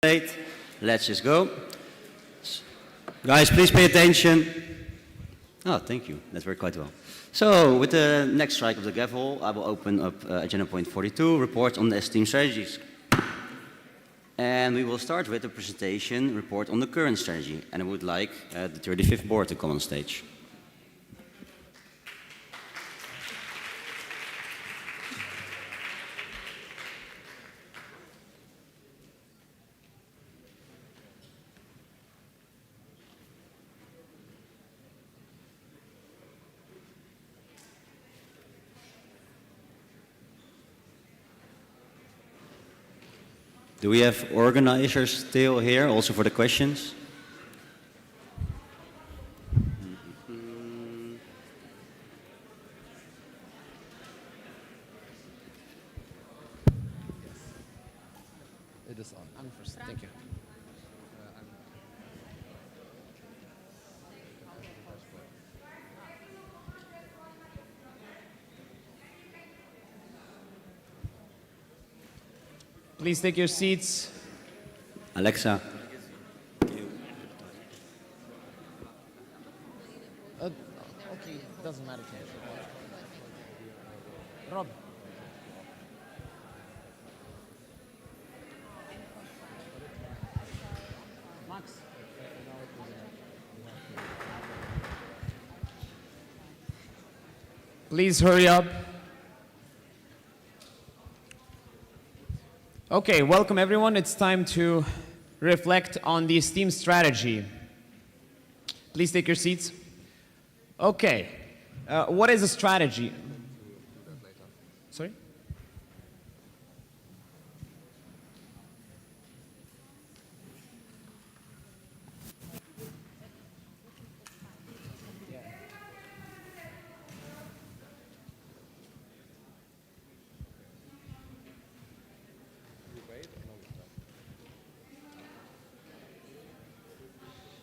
Let's just go. Guys, please pay attention. Oh, thank you. That worked quite well. So, with the next strike of the gavel, I will open up agenda point 42, report on the esteemed strategies. And we will start with the presentation report on the current strategy. And I would like the 35th board to come on stage. Do we have organizers still here, also for the questions? It is on. I'm first. Thank you. Please take your seats. Alexa. Okay, doesn't matter. Rob. Max. Please hurry up. Okay, welcome everyone. It's time to reflect on the esteemed strategy. Please take your seats. Okay, what is a strategy? Sorry?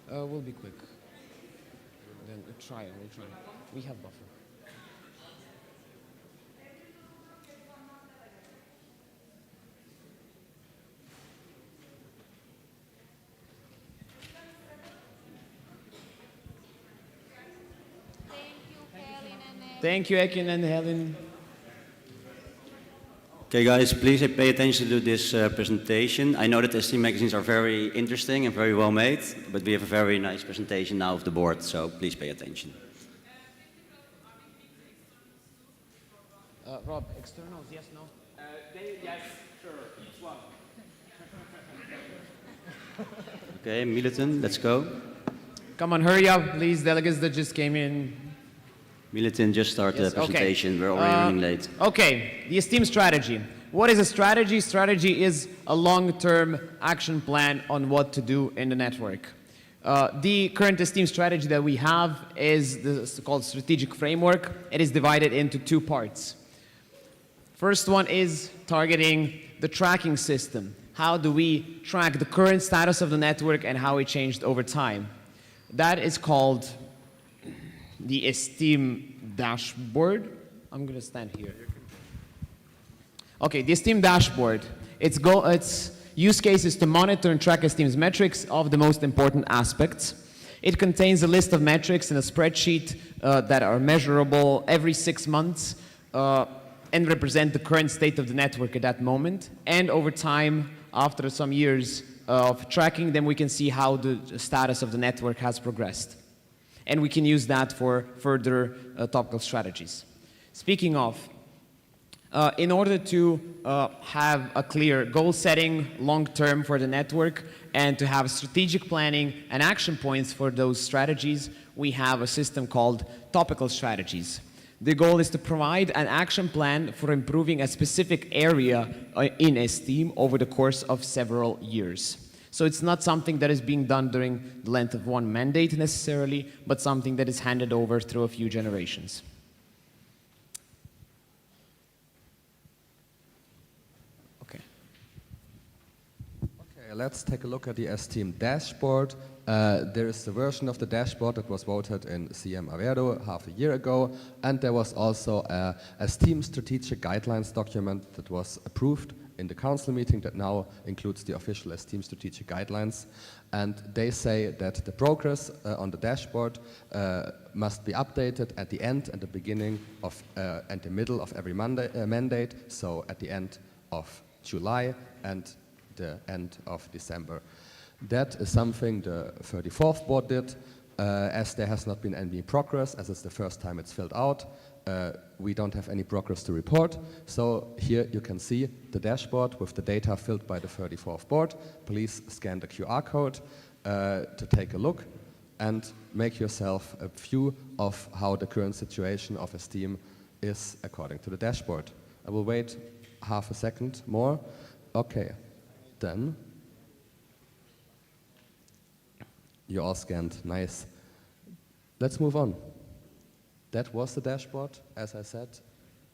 We'll be quick. Then we'll try. We have buffer. Thank you, Ekin and Helen. Okay, guys, please pay attention to this presentation. I know that ST magazines are very interesting and very well made, but we have a very nice presentation now of the board, so please pay attention. Rob, externals, yes, no? Yes, sure, each one. Okay, Militon, let's go. Come on, hurry up, please, delegates that just came in. Militon, just start Yes, the presentation. okay. We're already running late. Okay, the esteemed strategy. What is a strategy? Strategy is a long-term action plan on what to do in the network. The current esteemed strategy that we have is the so-called strategic framework. It is divided into two parts. First one is targeting the tracking system. How do we track the current status of the network and how it changed over time? That is called the esteem dashboard. I'm going to stand here. Okay, the esteem dashboard. Its use case is to monitor and track esteem's metrics of the most important aspects. It contains a list of metrics in a spreadsheet that are measurable every 6 months and represent the current state of the network at that moment. And over time, after some years of tracking, then we can see how the status of the network has progressed. And we can use that for further topical strategies. Speaking of, in order to have a clear goal setting long-term for the network and to have strategic planning and action points for those strategies, we have a system called topical strategies. The goal is to provide an action plan for improving a specific area in esteem over the course of several years. So it's not something that is being done during the length of one mandate necessarily, but something that is handed over through a few generations. Okay. Okay, let's take a look at the Esteem dashboard. There is a version of the dashboard that was voted in CM Aveiro half a year ago, and there was also a Esteem strategic guidelines document that was approved in the council meeting that now includes the official STEAM strategic guidelines. And they say that the progress on the dashboard must be updated at the end and the beginning of and the middle of every mandate, so at the end of July and the end of December. That is something the 34th board did, as there has not been any progress, as it's the first time it's filled out. We don't have any progress to report. So here you can see the dashboard with the data filled by the 34th board. Please scan the QR code to take a look and make yourself a view of how the current situation of STEAM is according to the dashboard. I will wait half a second more. Okay, then you all scanned, nice. Let's move on. That was the dashboard, as I said.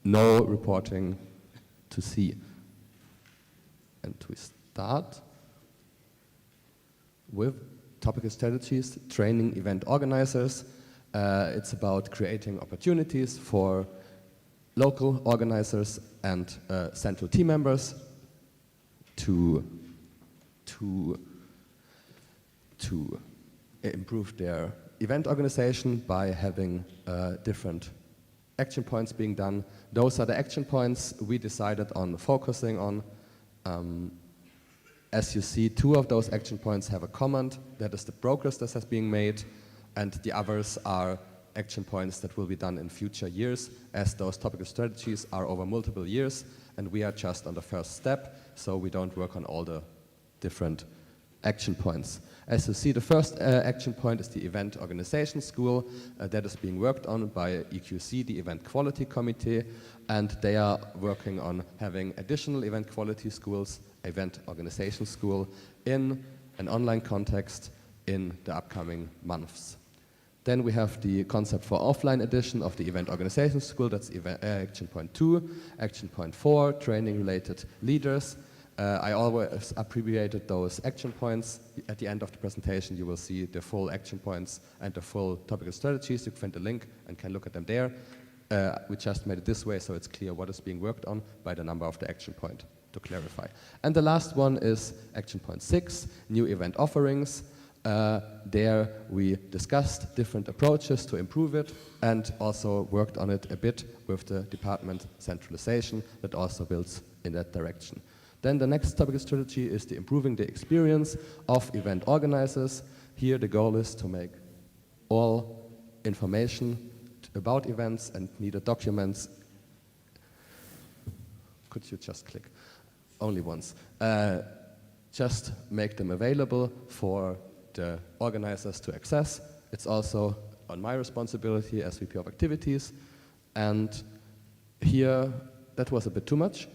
No reporting to see. And we start with topical strategies, training event organizers. It's about creating opportunities for local organizers and central team members to improve their event organization by having different action points being done. Those are the action points we decided on focusing on. As you see, 2 of those action points have a comment, that is the progress that has been made, and the others are action points that will be done in future years, as those topical strategies are over multiple years, and we are just on the first step, so we don't work on all the different action points. As you see, the first action point is the Event Organization School that is being worked on by EQC, the Event Quality Committee, and they are working on having additional event quality schools, Event Organization School, in an online context in the upcoming months. Then we have the concept for offline edition of the Event Organization School, that's action point 2, action point 4, training related leaders. I always abbreviated those action points. At the end of the presentation, you will see the full action points and the full topical strategies. You can find the link and can look at them there. We just made it this way so it's clear what is being worked on by the number of the action point, to clarify. And the last one is action point 6, new event offerings. There we discussed different approaches to improve it and also worked on it a bit with the department centralization that also builds in that direction. Then the next topical strategy is the improving the experience of event organizers. Here the goal is to make all information about events and needed documents. Could you just click? Only once. Just make them available for the organizers to access. It's also on my responsibility as VP of Activities. And here, that was a bit too much.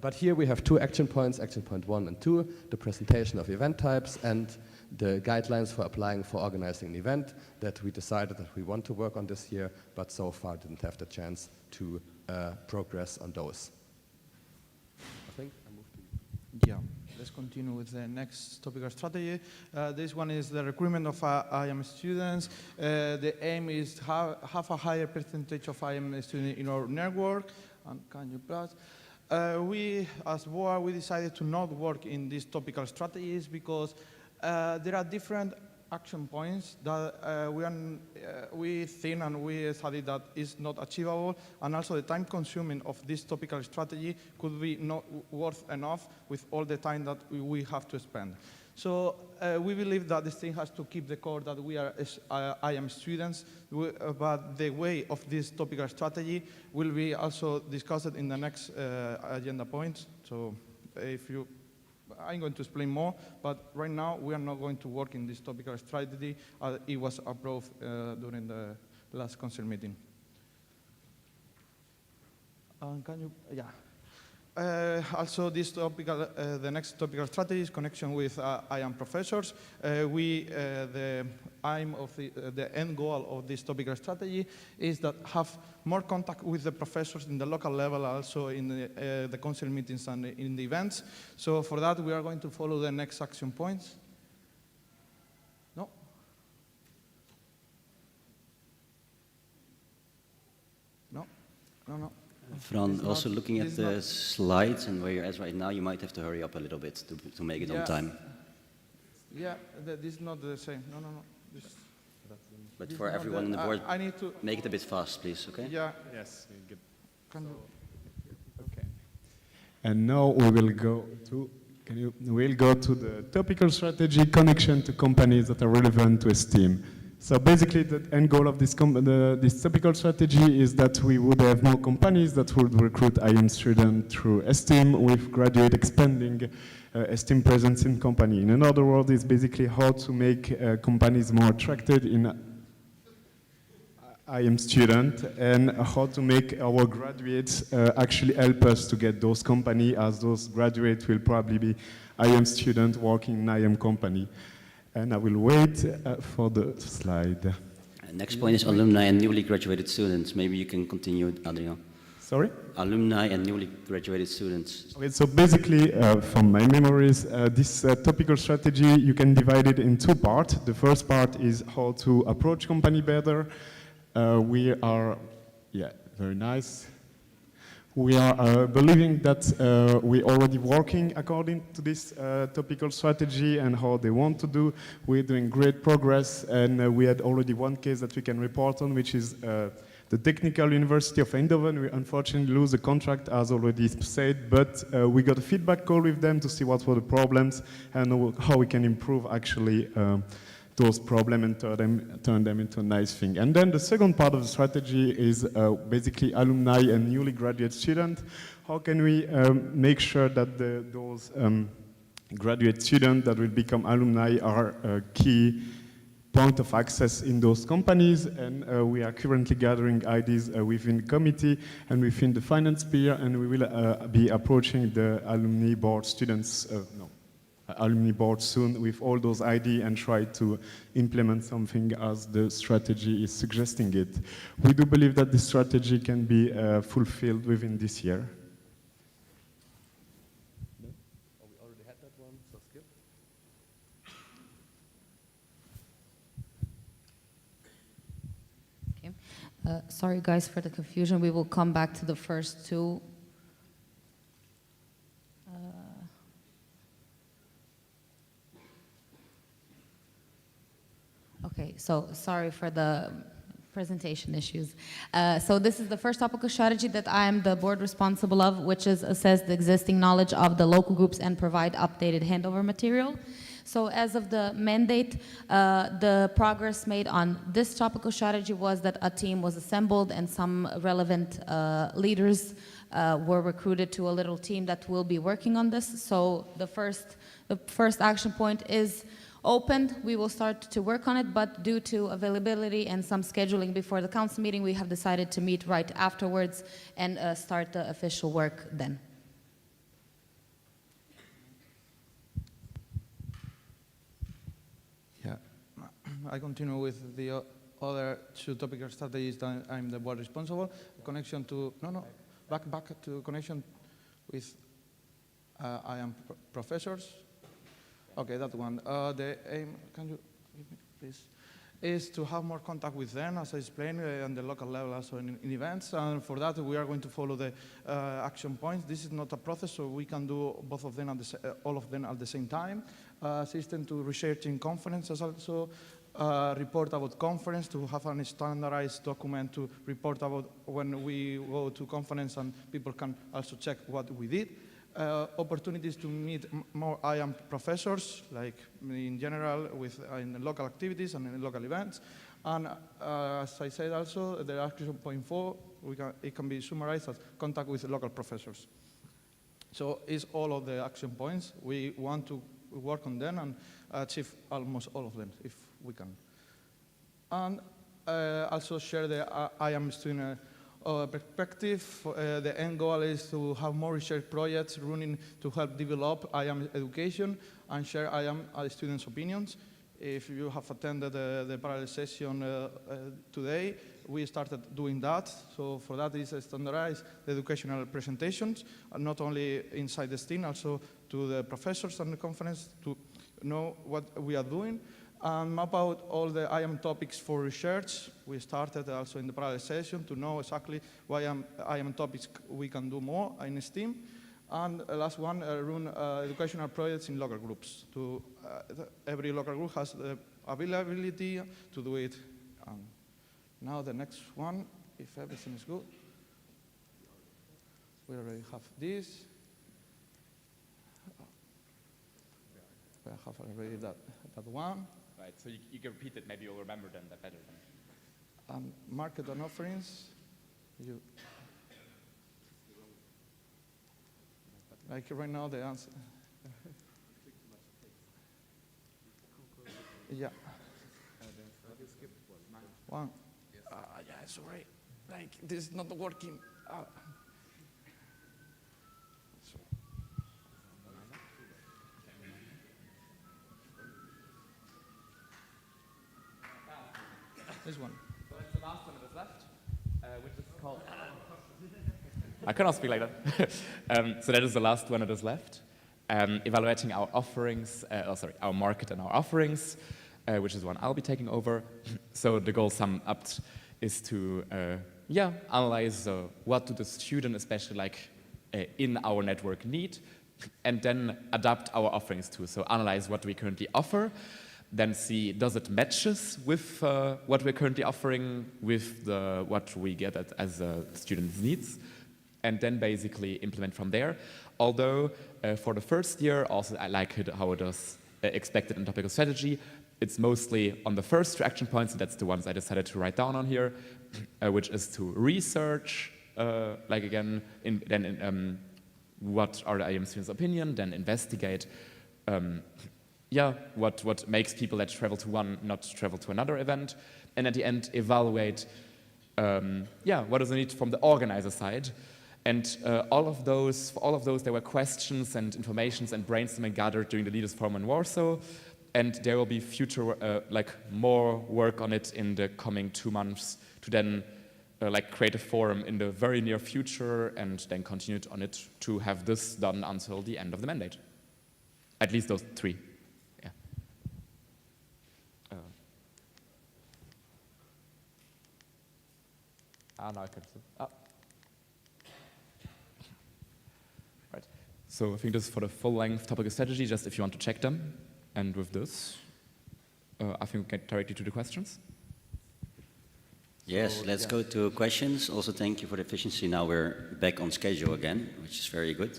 But here we have 2 action points, action point 1 and 2, the presentation of event types and the guidelines for applying for organizing an event that we decided that we want to work on this year, but so far didn't have the chance to progress on those. I think I moved to you. Yeah, let's continue with the next topical strategy. This one is the recruitment of IM students. The aim is to have a higher percentage of IM students in our network. And can you plus? We, as board, we decided to not work in these topical strategies because there are different action points that we think and we studied that is not achievable, and also the time consuming of this topical strategy could be not worth enough with all the time that we have to spend. So we believe that this thing has to keep the core that we are IM students, but the way of this topical strategy will be also discussed in the next agenda points. So I'm going to explain more, but right now we are not going to work in this topical strategy. It was approved during the last council meeting. Can you, yeah. Also, this topical, the next topical strategy is connection with IM professors. The aim of the end goal of this topical strategy is that have more contact with the professors in the local level, also in the council meetings and in the events. So for that, we are going to follow the next action points. No? No? No, no. Fran, It's also not- looking at it's the not- slides and where you're at right now, you might have to hurry up a little bit to make it on Yeah. time. Yeah, this is not the same. No, no, no. This, But this for is not everyone on the I- board, I need to. make it a bit fast, please, okay? Yeah. Yes, we get. Can you, Okay. And now we will go to. We'll go to the topical strategy connection to companies that are relevant to STEAM. So basically, the end goal of this topical strategy is that we would have more companies that would recruit IM students through STEAM, with graduate expanding STEAM presence in company. In another word, it's basically how to make companies more attracted in IM student, and how to make our graduates actually help us to get those company, as those graduates will probably be IM student working in IM company. And I will wait for the slide. Next point is alumni and newly graduated students. Maybe you can continue, Adrian. Sorry? Alumni and newly graduated students. Okay, so basically, from my memories, this topical strategy, you can divide it in two parts. The first part is how to approach company better. We are, yeah, very nice. We are believing that we're already working according to this topical strategy and how they want to do. We're doing great progress, and we had already one case that we can report on, which is the Technical University of Eindhoven. We unfortunately lose the contract, as already said, but we got a feedback call with them to see what were the problems and how we can improve actually those problems and turn them into a nice thing. And then the second part of the strategy is basically alumni and newly graduate students. How can we make sure that those graduate students that will become alumni are a key point of access in those companies? And we are currently gathering ideas within the committee and within the finance peer, and we will be approaching the alumni board students, alumni board soon with all those ideas and try to implement something as the strategy is suggesting it. We do believe that this strategy can be fulfilled within this year. We already had that one, so skip. Okay. Sorry, guys, for the confusion. We will come back to the first two. Okay, so sorry for the presentation issues. So this is the first topical strategy that I am the board responsible of, which is assess the existing knowledge of the local groups and provide updated handover material. So as of the mandate, the progress made on this topical strategy was that a team was assembled and some relevant leaders were recruited to a little team that will be working on this. So the first action point is opened. We will start to work on it, but due to availability and some scheduling before the council meeting, we have decided to meet right afterwards and start the official work then. Yeah, I continue with the other two topical strategies that I'm the board responsible. Connection to, back to connection with I am professors. Okay, that one. The aim, can you give me, please, is to have more contact with them, as I explained, on the local level, also in events. And for that, we are going to follow the action points. This is not a process, so we can do both of them all of them at the same time. System to researching conferences also. Report about conference, to have a standardized document to report about when we go to conference, and people can also check what we did. Opportunities to meet more IAM professors, like in general with in the local activities and in local events. And as I said also, the action point 4, it can be summarized as contact with local professors. So it's all of the action points. We want to work on them and achieve almost all of them if we can. And also share the IAM student perspective. The end goal is to have more research projects running to help develop IAM education and share IAM students' opinions. If you have attended the parallel session today, we started doing that. So for that is standardized educational presentations, not only inside the STEAM, also to the professors on the conference to know what we are doing. map out all the IAM topics for research. We started also in the parallel session to know exactly what IAM topics we can do more in STEAM. And last one, run educational projects in local groups. Every local group has the availability to do it. Now the next one, if everything is good. We already have this. We have already that one. Right, so you can repeat it, maybe you'll remember them that better then. Market and offerings. Like right now, the answer. Yeah. One. Yeah, sorry. Like this is not working. This one. So that's the last one that is left, which is called... I cannot speak like that. So that is the last one that is left. Evaluating our offerings, our market and our offerings, which is one I'll be taking over. So the goal summed up is to, analyze what do the student, especially in our network, need, and then adapt our offerings to. So analyze what we currently offer, then see does it matches with what we're currently offering with what we get as students' needs, and then basically implement from there. Although for the first year, also I like how it is expected in topical strategy. It's mostly on the first 2 action points, and that's the ones I decided to write down on here, which is to research, what are the IAM students' opinion, then investigate, what makes people that travel to one not travel to another event, and at the end evaluate, what is the need from the organizer side. And for all of those, there were questions and informations and brainstorming gathered during the Leaders Forum in Warsaw, and there will be future, more work on it in the coming 2 months to then, create a forum in the very near future, and then continue on it to have this done until the end of the mandate. At least those 3. Yeah. Now I can see. Right. So I think this is for the full-length topical strategy, just if you want to check them. And with this, I think we get directly to the questions. Yes, let's go to questions. Also, thank you for the efficiency. Now we're back on schedule again, which is very good.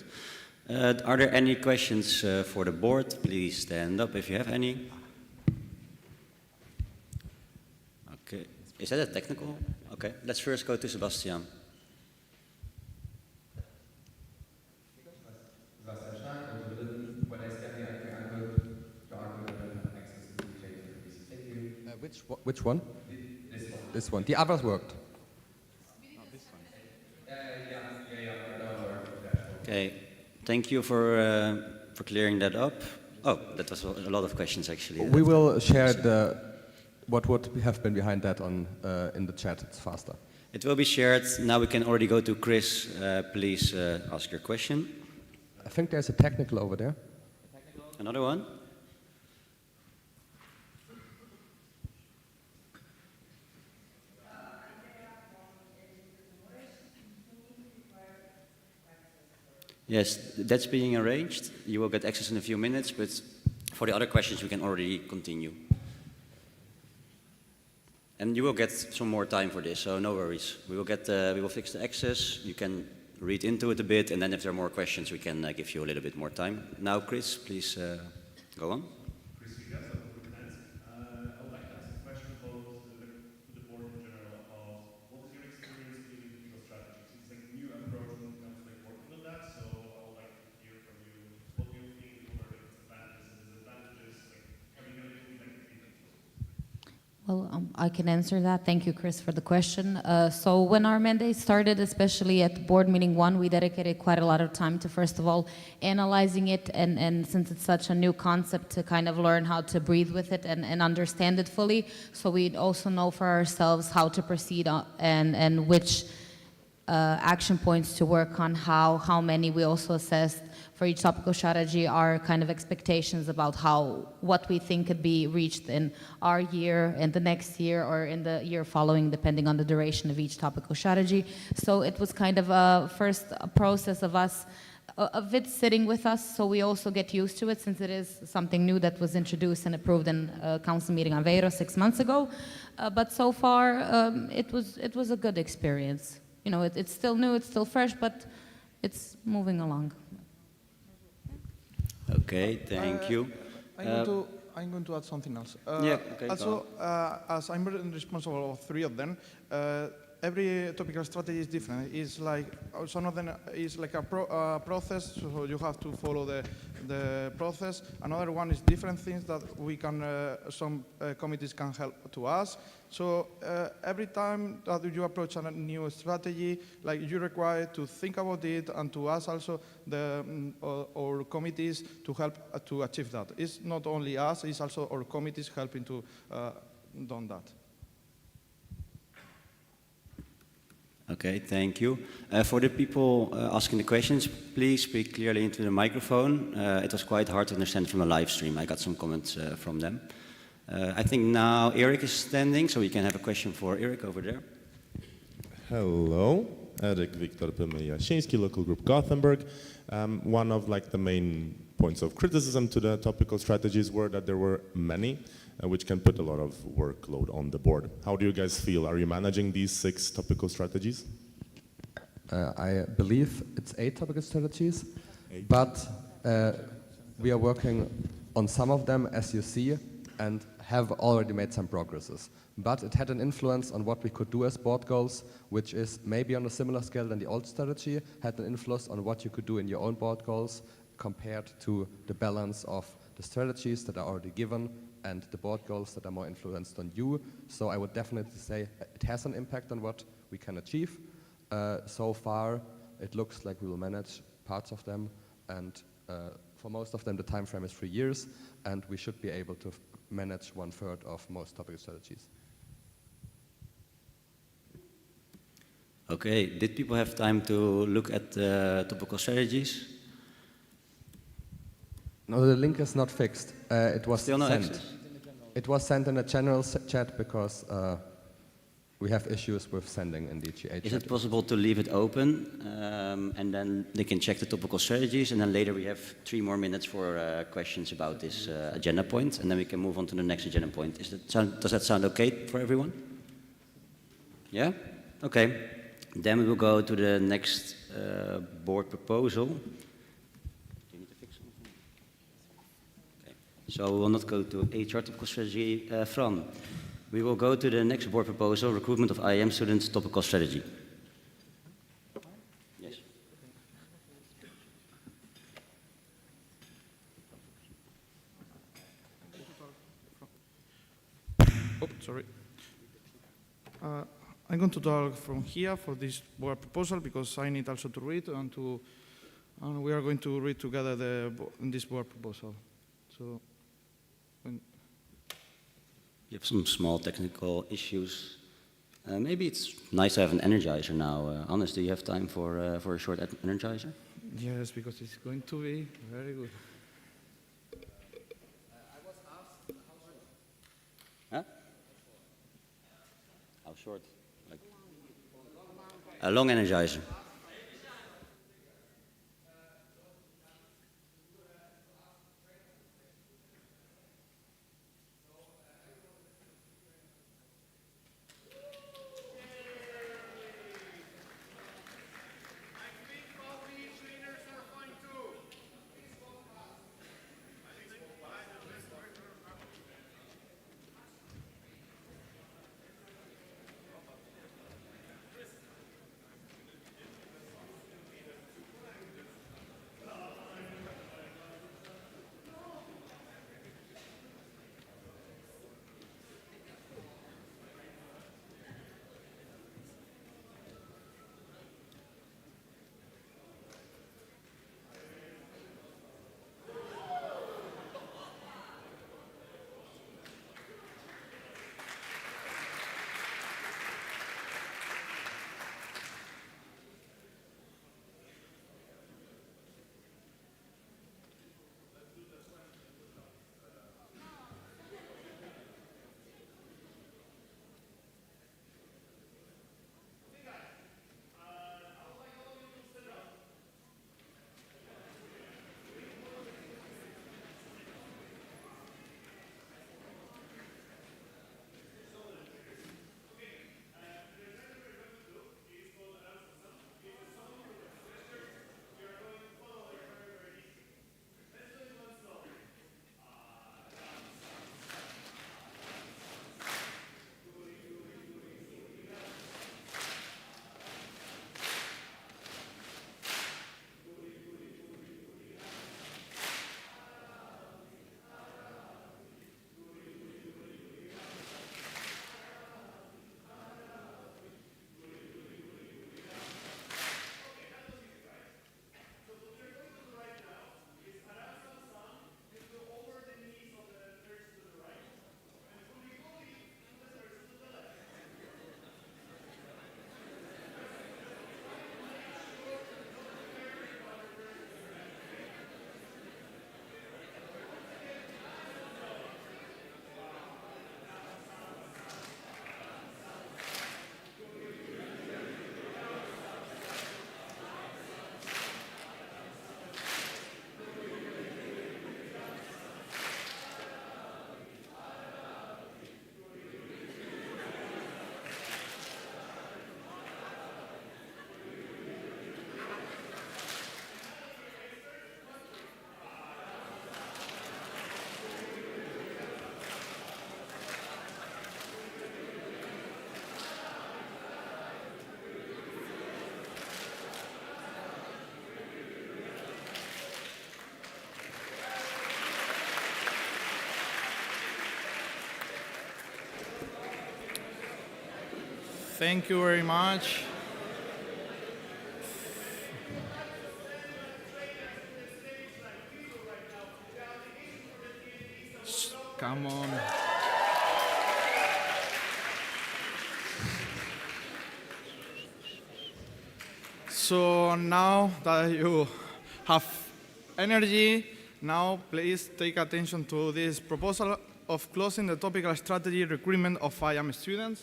Are there any questions for the board? Please stand up if you have any. Okay. Is that a technical? Okay. Let's first go to Sebastian. Which one? This one. The others worked. Okay. Thank you for clearing that up. Oh, that was a lot of questions actually. We will share what would have been behind that in the chat. It's faster. It will be shared. Now we can already go to Chris. Please ask your question. I think there's a technical over there. Another one? Yes, that's being arranged. You will get access in a few minutes, but for the other questions, we can already continue. And you will get some more time for this, so no worries. We will fix the access. You can read into it a bit, and then if there are more questions, we can give you a little bit more time. Now, Chris, please go on. Well, I can answer that. Thank you, Chris, for the question. So when our mandate started, especially at board meeting 1, we dedicated quite a lot of time to, first of all, analyzing it, and since it's such a new concept, to kind of learn how to breathe with it and understand it fully. So we'd also know for ourselves how to proceed and which action points to work on, how many. We also assessed for each topical strategy are kind of expectations about what we think could be reached in our year and the next year or in the year following, depending on the duration of each topical strategy. So it was kind of a process of it sitting with us, so we also get used to it, since it is something new that was introduced and approved in a council meeting in Aveiro 6 months ago. But so far, it was a good experience. You know, it's still new, it's still fresh, but it's moving along. Okay, thank you. I'm going to add something else. Yeah, okay, Also, as I'm responsible of 3 of them, every topical strategy is different. It's like some of them is like a process, so you have to follow the process. Another one is different things that we can, some committees can help to us. So every time that you approach a new strategy, like you require to think about it and to ask also our committees to help to achieve that. It's not only us; it's also our committees helping to do that. Okay, thank you. For the people asking the questions, please speak clearly into the microphone. It was quite hard to understand from the live stream. I got some comments from them. I think now Eric is standing, so we can have a question for Eric over there. Hello, Eric Wiktor Pymy-Jasiński, local group Gothenburg. One of the main points of criticism to the topical strategies were that there were many, which can put a lot of workload on the board. How do you guys feel? Are you managing these 6 topical strategies? I believe it's 8 topical strategies, 8. but we are working on some of them, as you see, and have already made some progresses. But it had an influence on what we could do as board goals, which is maybe on a similar scale than the old strategy, had an influence on what you could do in your own board goals compared to the balance of the strategies that are already given and the board goals that are more influenced on you. So I would definitely say it has an impact on what we can achieve. So far, it looks like we will manage parts of them, and for most of them, the time frame is 3 years, and we should be able to manage 1/3 of most topical strategies. Okay, did people have time to look at the topical strategies? No, the link is not fixed. It was Still no sent. access? It was sent in a general chat because we have issues with sending in the GA Is chat. it possible to leave it open and then they can check the topical strategies, and then later we have 3 more minutes for questions about this agenda point, and then we can move on to the next agenda point. Does that sound okay for everyone? Yeah? Okay. Then we will go to the next board proposal. So we will not go to HR topical strategy from. We will go to the next board proposal, recruitment of IAM students topical strategy. Yes. Oh, sorry. I'm going to talk from here for this board proposal because I need also to read and we are going to read together this board proposal. So. You have some small technical issues. Maybe it's nice to have an energizer now. Hannes, do you have time for a short energizer? Yes, because it's going to be very good. Huh? How short? Like a long energizer. Thank you very much. Come on. So now that you have energy, now please take attention to this proposal of closing the topical strategy recruitment of IAM students.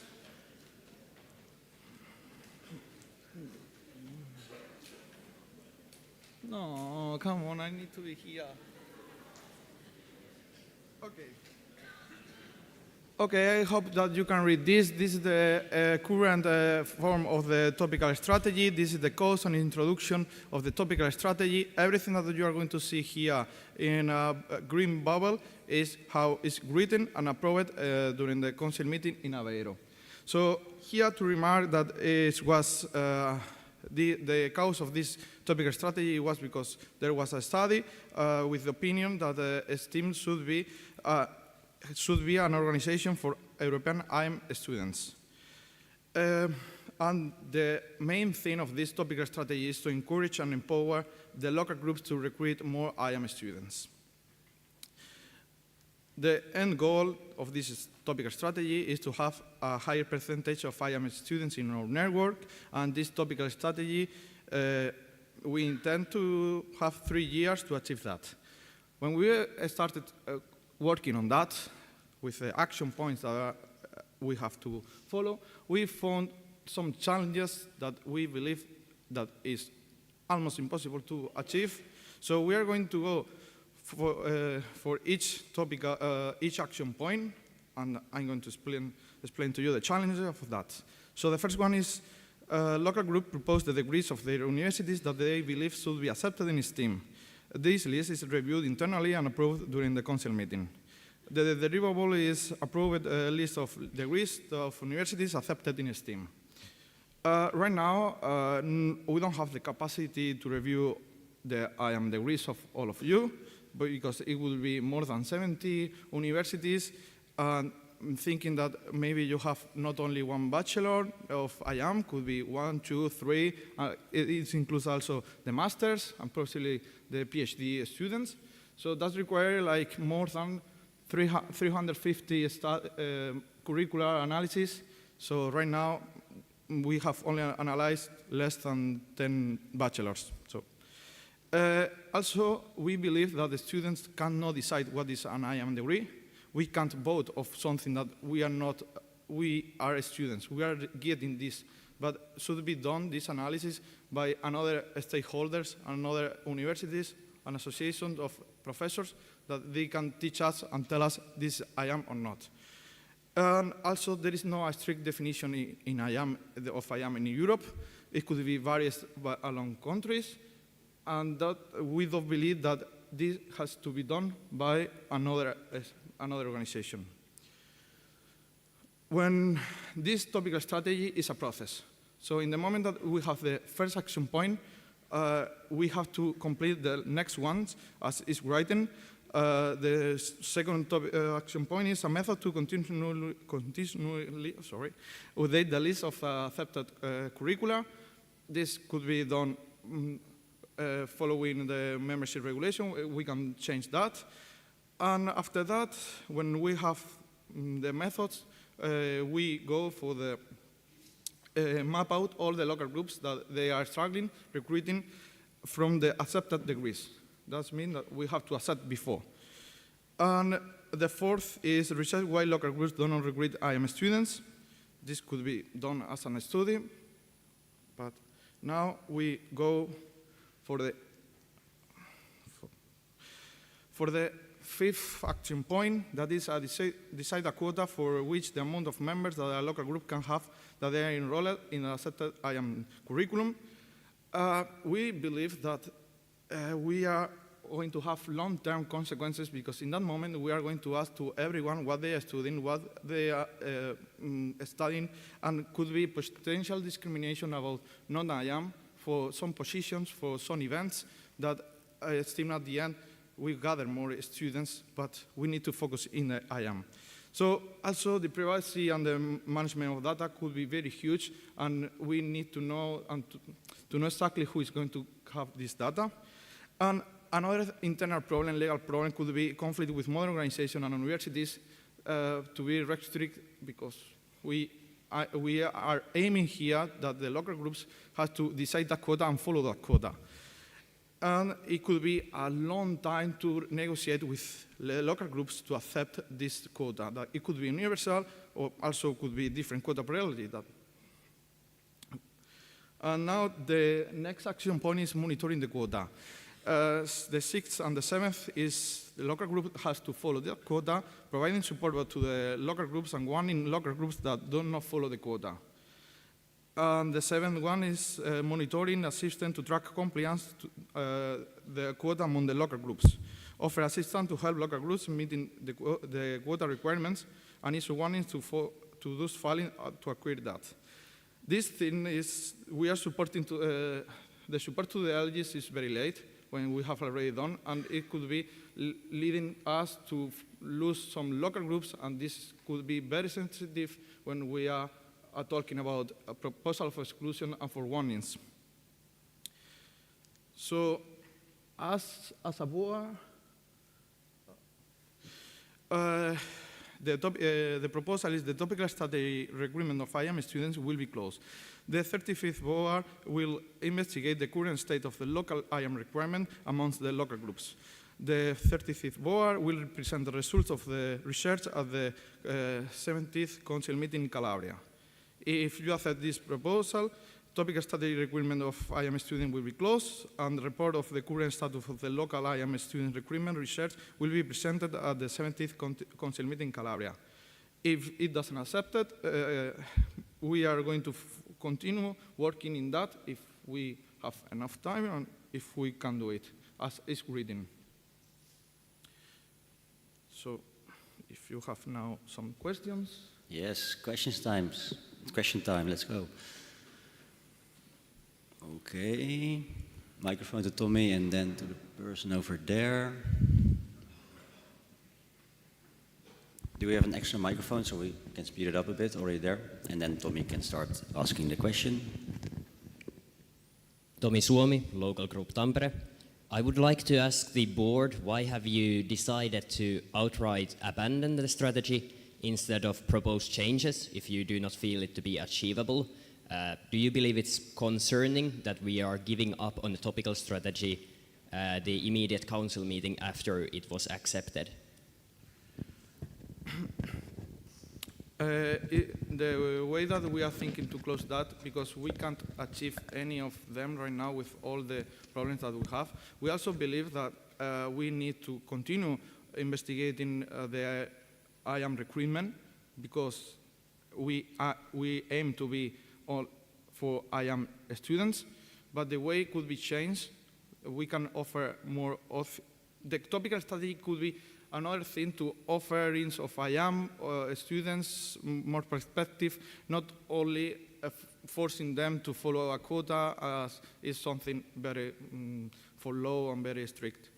No, come on, I need to be here. Okay. Okay, I hope that you can read this. This is the current form of the topical strategy. This is the course and introduction of the topical strategy. Everything that you are going to see here in a green bubble is how it's written and approved during the council meeting in Aveiro. So here to remark that it was the cause of this topical strategy was because there was a study with the opinion that STEAM should be an organization for European IM students. And the main thing of this topical strategy is to encourage and empower the local groups to recruit more IM students. The end goal of this topical strategy is to have a higher percentage of IM students in our network, and this topical strategy, we intend to have 3 years to achieve that. When we started working on that, with the action points that we have to follow, we found some challenges that we believe that is almost impossible to achieve. So we are going to go for each topic, each action point, and I'm going to explain to you the challenges of that. So the first one is local group propose the degrees of their universities that they believe should be accepted in STEAM. This list is reviewed internally and approved during the council meeting. The deliverable is approved list of degrees of universities accepted in STEAM. Right now, we don't have the capacity to review the IAM degrees of all of you, but because it will be more than 70 universities, and I'm thinking that maybe you have not only one bachelor of IAM, could be 1, 2, 3. It includes also the masters and possibly the PhD students. So that requires like more than 350 curricular analysis. So right now, we have only analyzed less than 10 bachelors. So, also, we believe that the students cannot decide what is an IAM degree. We can't vote of something that we are not, we are students, we are getting this, but should be done, this analysis, by another stakeholders, another universities, an association of professors, that they can teach us and tell us this IAM or not. And also, there is no strict definition in IAM, of IAM in Europe. It could be various along countries, and that we don't believe that this has to be done by another organization. When this topical strategy is a process. So in the moment that we have the first action point, we have to complete the next ones as is written. The second action point is a method to continually update the list of accepted curricula. This could be done following the membership regulation. We can change that. And after that, when we have the methods, we go for the map out all the local groups that they are struggling recruiting from the accepted degrees. That means that we have to accept before. And the fourth is research why local groups do not recruit IM students. This could be done as a study, but now we go for the fifth action point, that is decide a quota for which the amount of members that a local group can have that they are enrolled in an accepted IAM curriculum. We believe that we are going to have long-term consequences because in that moment we are going to ask to everyone what they are studying, what they are studying, and could be potential discrimination about non-IAM for some positions, for some events that still at the end we gather more students, but we need to focus in the IAM. So also the privacy and the management of data could be very huge, and we need to know and to know exactly who is going to have this data. And another internal problem, legal problem, could be conflict with modern organizations and universities to be restricted, because we are aiming here that the local groups have to decide that quota and follow that quota. And it could be a long time to negotiate with the local groups to accept this quota. That it could be universal, or also could be different quota priority. And now the next action point is monitoring the quota. The 6th and the 7th is the local group has to follow the quota, providing support to the local groups and warning local groups that do not follow the quota. And the 7th one is monitoring a system to track compliance to the quota among the local groups. Offer assistance to help local groups meeting the quota requirements, and issue warnings to those failing to acquire that. This thing is, we are supporting to, the support to the LGs is very late, when we have already done, and it could be leading us to lose some local groups, and this could be very sensitive when we are talking about a proposal of exclusion and for warnings. So, as a board, the proposal is the topical study requirement of IAM students will be closed. The 35th board will investigate the current state of the local IAM requirement amongst the local groups. The 35th board will present the results of the research at the 17th council meeting in Calabria. If you accept this proposal, topical study requirement of IAM student will be closed, and the report of the current status of the local IAM student recruitment research will be presented at the 17th council meeting in Calabria. If it doesn't accept it, we are going to continue working in that if we have enough time and if we can do it, as is written. So, if you have now some questions. Yes, question time, let's go. Okay, microphone to Tommy and then to the person over there. Do we have an extra microphone so we can speed it up a bit already there? And then Tommy can start asking the question. Tommy Suomi, local group Tampere. I would like to ask the board, why have you decided to outright abandon the strategy instead of propose changes if you do not feel it to be achievable? Do you believe it's concerning that we are giving up on the topical strategy the immediate council meeting after it was accepted? The way that we are thinking to close that, because we can't achieve any of them right now with all the problems that we have, we also believe that we need to continue investigating the IAM recruitment, because we aim to be all for IAM students, but the way could be changed. We can offer more of the topical study could be another thing to offerings of IAM students, more perspective, not only forcing them to follow a quota as is something very for low and very strict.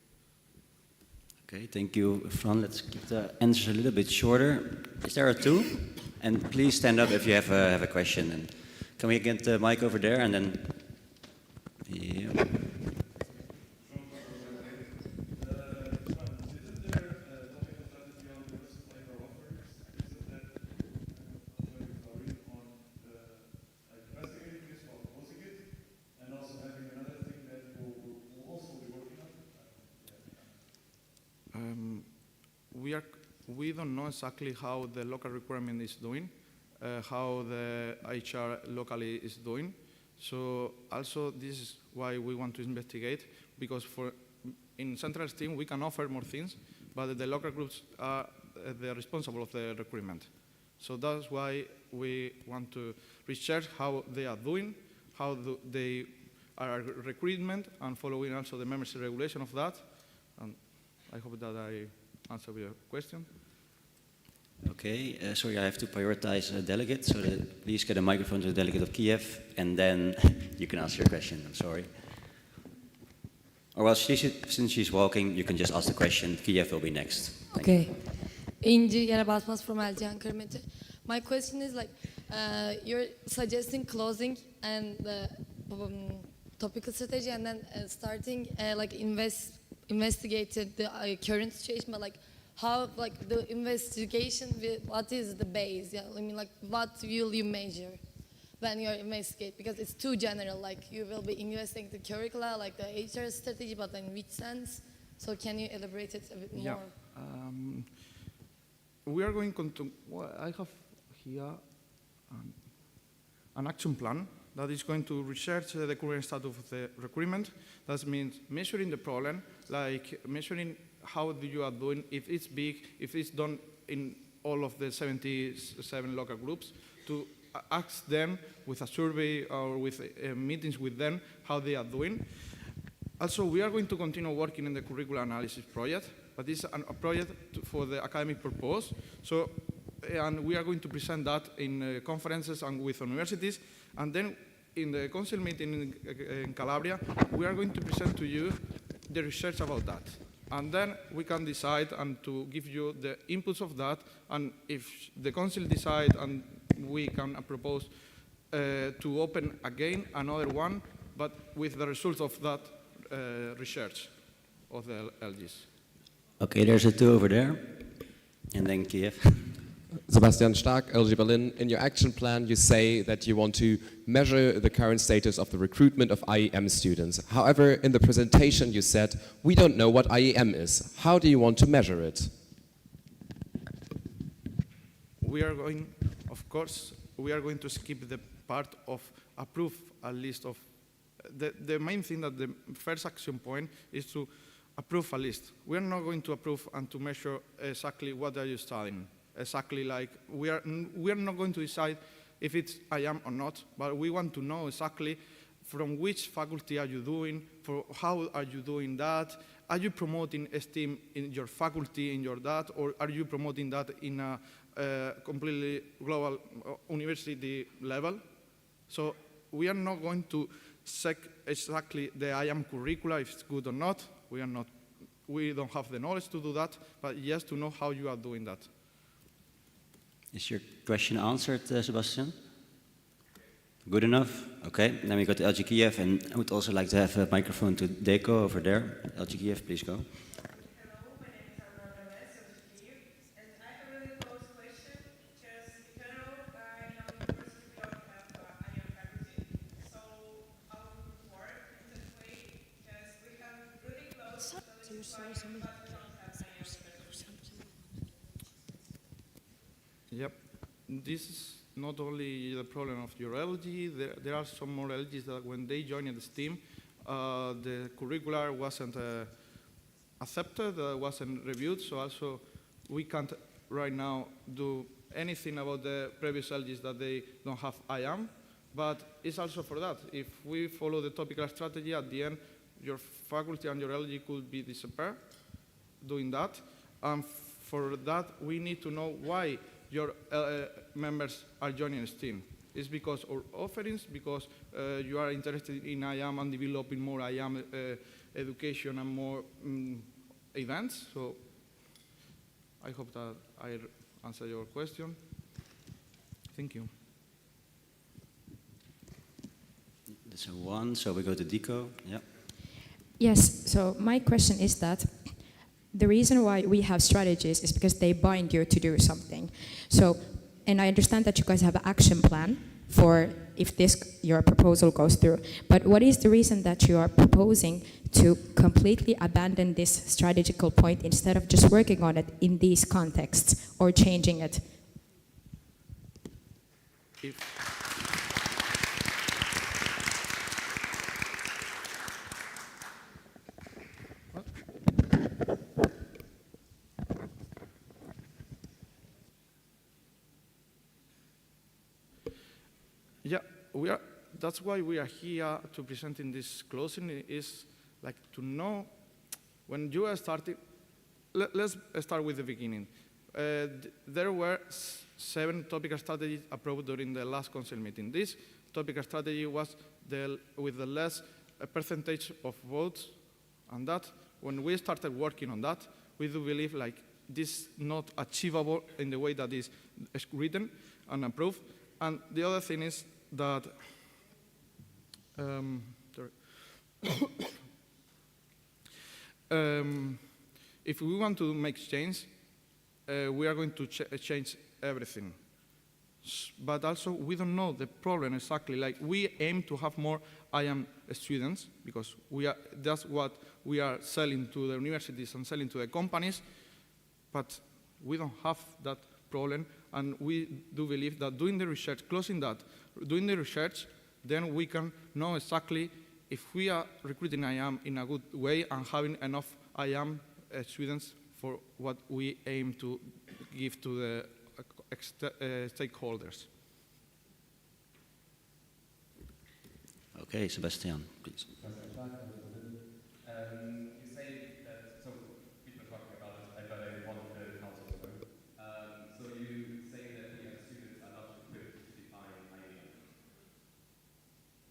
Okay, thank you, Fran. Let's keep the answers a little bit shorter. Is there a two? And please stand up if you have a question. And can we get the mic over there and then? Yeah. We don't know exactly how the local requirement is doing, how the HR locally is doing. So also this is why we want to investigate, because in central team we can offer more things, but the local groups are the responsible of the recruitment. So that's why we want to research how they are doing, how they are recruitment, and following also the membership regulation of that. And I hope that I answered your question. Okay, sorry, I have to prioritize a delegate, so please get a microphone to the delegate of Kiev, and then you can ask your question. I'm sorry. Or well, since she's walking, you can just ask the question. Kiev will be next. Thank you. İnci Yarabatmaz from LGN Kırmızı. My question is like, you're suggesting closing and the topical strategy and then starting like investigated the current situation, but like how like the investigation, what is the base? Yeah, I mean like what will you measure when you investigate? Because it's too general. Like you will be investigating the curricula, like the HR strategy, but in which sense? So can you elaborate it a bit more? Yeah. We are going to, well, I have here an action plan that is going to research the current status of the recruitment. That means measuring the problem, like measuring how you are doing, if it's big, if it's done in all of the 77 local groups, to ask them with a survey or with meetings with them how they are doing. Also, we are going to continue working in the curricular analysis project, but this is a project for the academic purpose. So, and we are going to present that in conferences and with universities. And then in the council meeting in Calabria, we are going to present to you the research about that. And then we can decide and to give you the inputs of that. And if the council decide and we can propose to open again another one, but with the results of that research of the LGs. Okay, there's a two over there. And then Kiev. Sebastian Stark, LG Berlin. In your action plan, you say that you want to measure the current status of the recruitment of IEM students. However, in the presentation you said, we don't know what IEM is. How do you want to measure it? We are going, of course, we are going to skip the part of approve a list of, the main thing that the first action point is to approve a list. We are not going to approve and to measure exactly what are you studying. Exactly like, we are not going to decide if it's IAM or not, but we want to know exactly from which faculty are you doing, for how are you doing that, are you promoting STEAM in your faculty, in your that, or are you promoting that in a completely global university level? So we are not going to check exactly the IAM curricula, if it's good or not. We don't have the knowledge to do that, but yes, to know how you are doing that. Is your question answered, Sebastian? Good enough? Okay, then we go to LG Kiev, and I would also like to have a microphone to Deco over there. LG Kiev, please go. Hello, my name is Anna Ramirez, LG Kiev, and I have a really close question, because in general, in our university we don't have IM faculty, so how would it work in that way? Because we have really close studies, but we don't have IM faculty. Yep, this is not only the problem of your LG, there are some more LGs that when they joined the STEAM, the curricular wasn't accepted, wasn't reviewed, so also we can't right now do anything about the previous LGs that they don't have IAM, but it's also for that. If we follow the topical strategy, at the end, your faculty and your LG could be disappear doing that. For that, we need to know why your members are joining STEAM. It's because of offerings, because you are interested in IAM and developing more IAM education and more events. So I hope that I answered your question. Thank you. That's a one, so we go to Deco. Yeah. Yes, so my question is that the reason why we have strategies is because they bind you to do something. So, and I understand that you guys have an action plan for if your proposal goes through. But what is the reason that you are proposing to completely abandon this strategical point instead of just working on it in these contexts or changing it? Yeah, that's why we are here to presenting this closing, is like to know when you are starting, let's start with the beginning. There were 7 topical strategies approved during the last council meeting. This topical strategy was with the less percentage of votes, and that when we started working on that, we do believe like this is not achievable in the way that is written and approved. And the other thing is that if we want to make change, we are going to change everything. But also, we don't know the problem exactly. Like, we aim to have more IAM students because that's what we are selling to the universities and selling to the companies. But we don't have that problem, and we do believe that doing the research, doing the research, then we can know exactly if we are recruiting IAM in a good way and having enough IAM students for what we aim to give to the stakeholders. Okay, Sebastian, please. You say that, so people are talking about it, but I want the council to know. So you say that the students are not equipped to define IAM.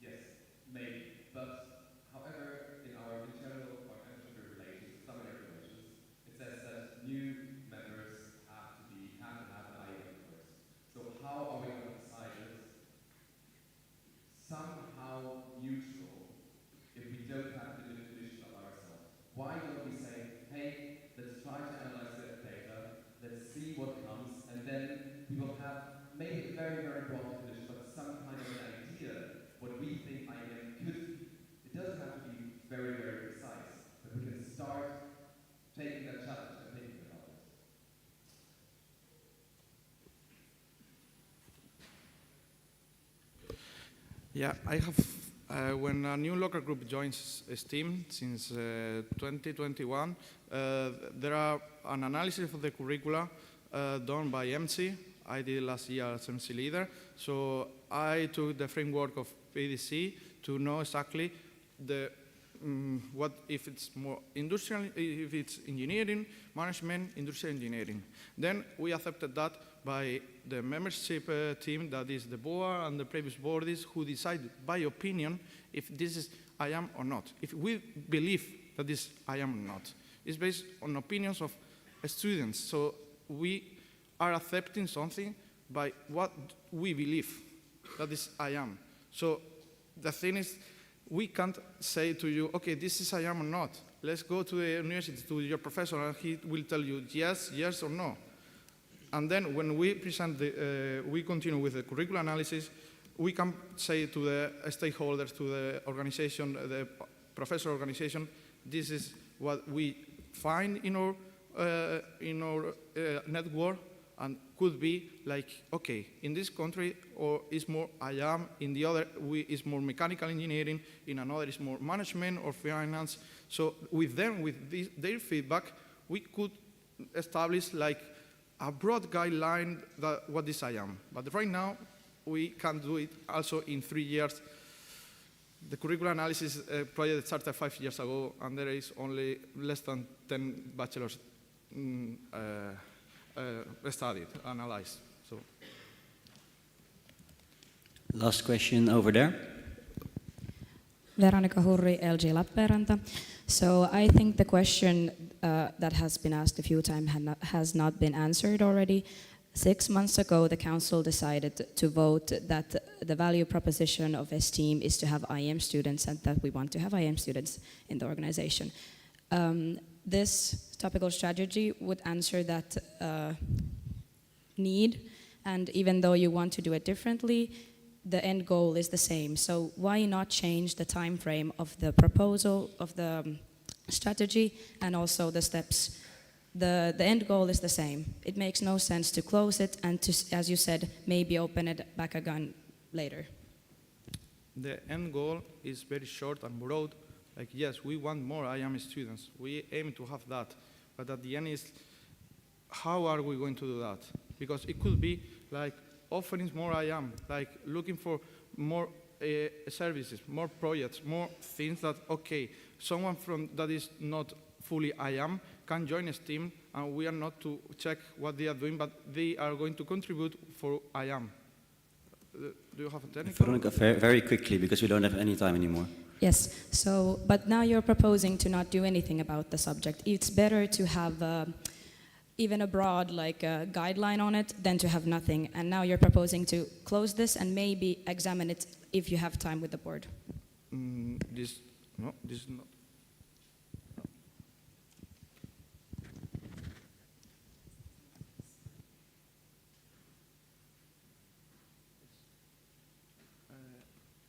Yes, maybe, but however, in our internal organizational regulations, summary regulations, it says that new members have to have an IAM course. So how are we going to decide this? Somehow neutral if we don't have the definition of ourselves. Why don't we say, hey, let's try to analyze the data, let's see what comes, and then we will have maybe a very, very broad definition, but some kind of an idea what we think IAM could be. It doesn't have to be very, very precise, but we can start taking that challenge and thinking about it. Yeah, I have. When a new local group joins STEAM since 2021, there are an analysis of the curricula done by MC. I did last year as MC leader. So I took the framework of PDC to know exactly what if it's more industrial, if it's engineering, management, industrial engineering. Then we accepted that by the membership team, that is the BOA and the previous boards, who decided by opinion if this is IAM or not. If we believe that this IAM or not. It's based on opinions of students. So we are accepting something by what we believe that is IAM. So the thing is, we can't say to you, okay, this is IAM or not. Let's go to the university, to your professor, and he will tell you yes, yes or no. And then when we present we continue with the curriculum analysis, we can say to the stakeholders, to the organization, the professor organization, this is what we find in our network, and could be like, okay, in this country, or is more IAM, in the other is more mechanical engineering, in another is more management or finance. So with them, with their feedback, we could establish like a broad guideline that what is IAM. But right now, we can do it also in 3 years. The curriculum analysis project started 5 years ago, and there is only less than 10 bachelors studied, analyzed. So. Last question over there. Veronica Hurri, LG Lappeenranta. So I think the question that has been asked a few times has not been answered already. 6 months ago, the council decided to vote that the value proposition of STEAM is to have IM students, and that we want to have IM students in the organization. This topical strategy would answer that need, and even though you want to do it differently, the end goal is the same. So why not change the time frame of the proposal, of the strategy, and also the steps? The end goal is the same. It makes no sense to close it and to, as you said, maybe open it back again later. The end goal is very short and broad. Like, yes, we want more IAM students. We aim to have that. But at the end is, how are we going to do that? Because it could be like offering more IAM, like looking for more services, more projects, more things that, okay, someone that is not fully IAM can join STEAM, and we are not to check what they are doing, but they are going to contribute for IAM. Do you have a technical? Veronica, very quickly, because we don't have any time anymore. Yes, so, but now you're proposing to not do anything about the subject. It's better to have even a broad like guideline on it than to have nothing. And now you're proposing to close this and maybe examine it if you have time with the board. This is not.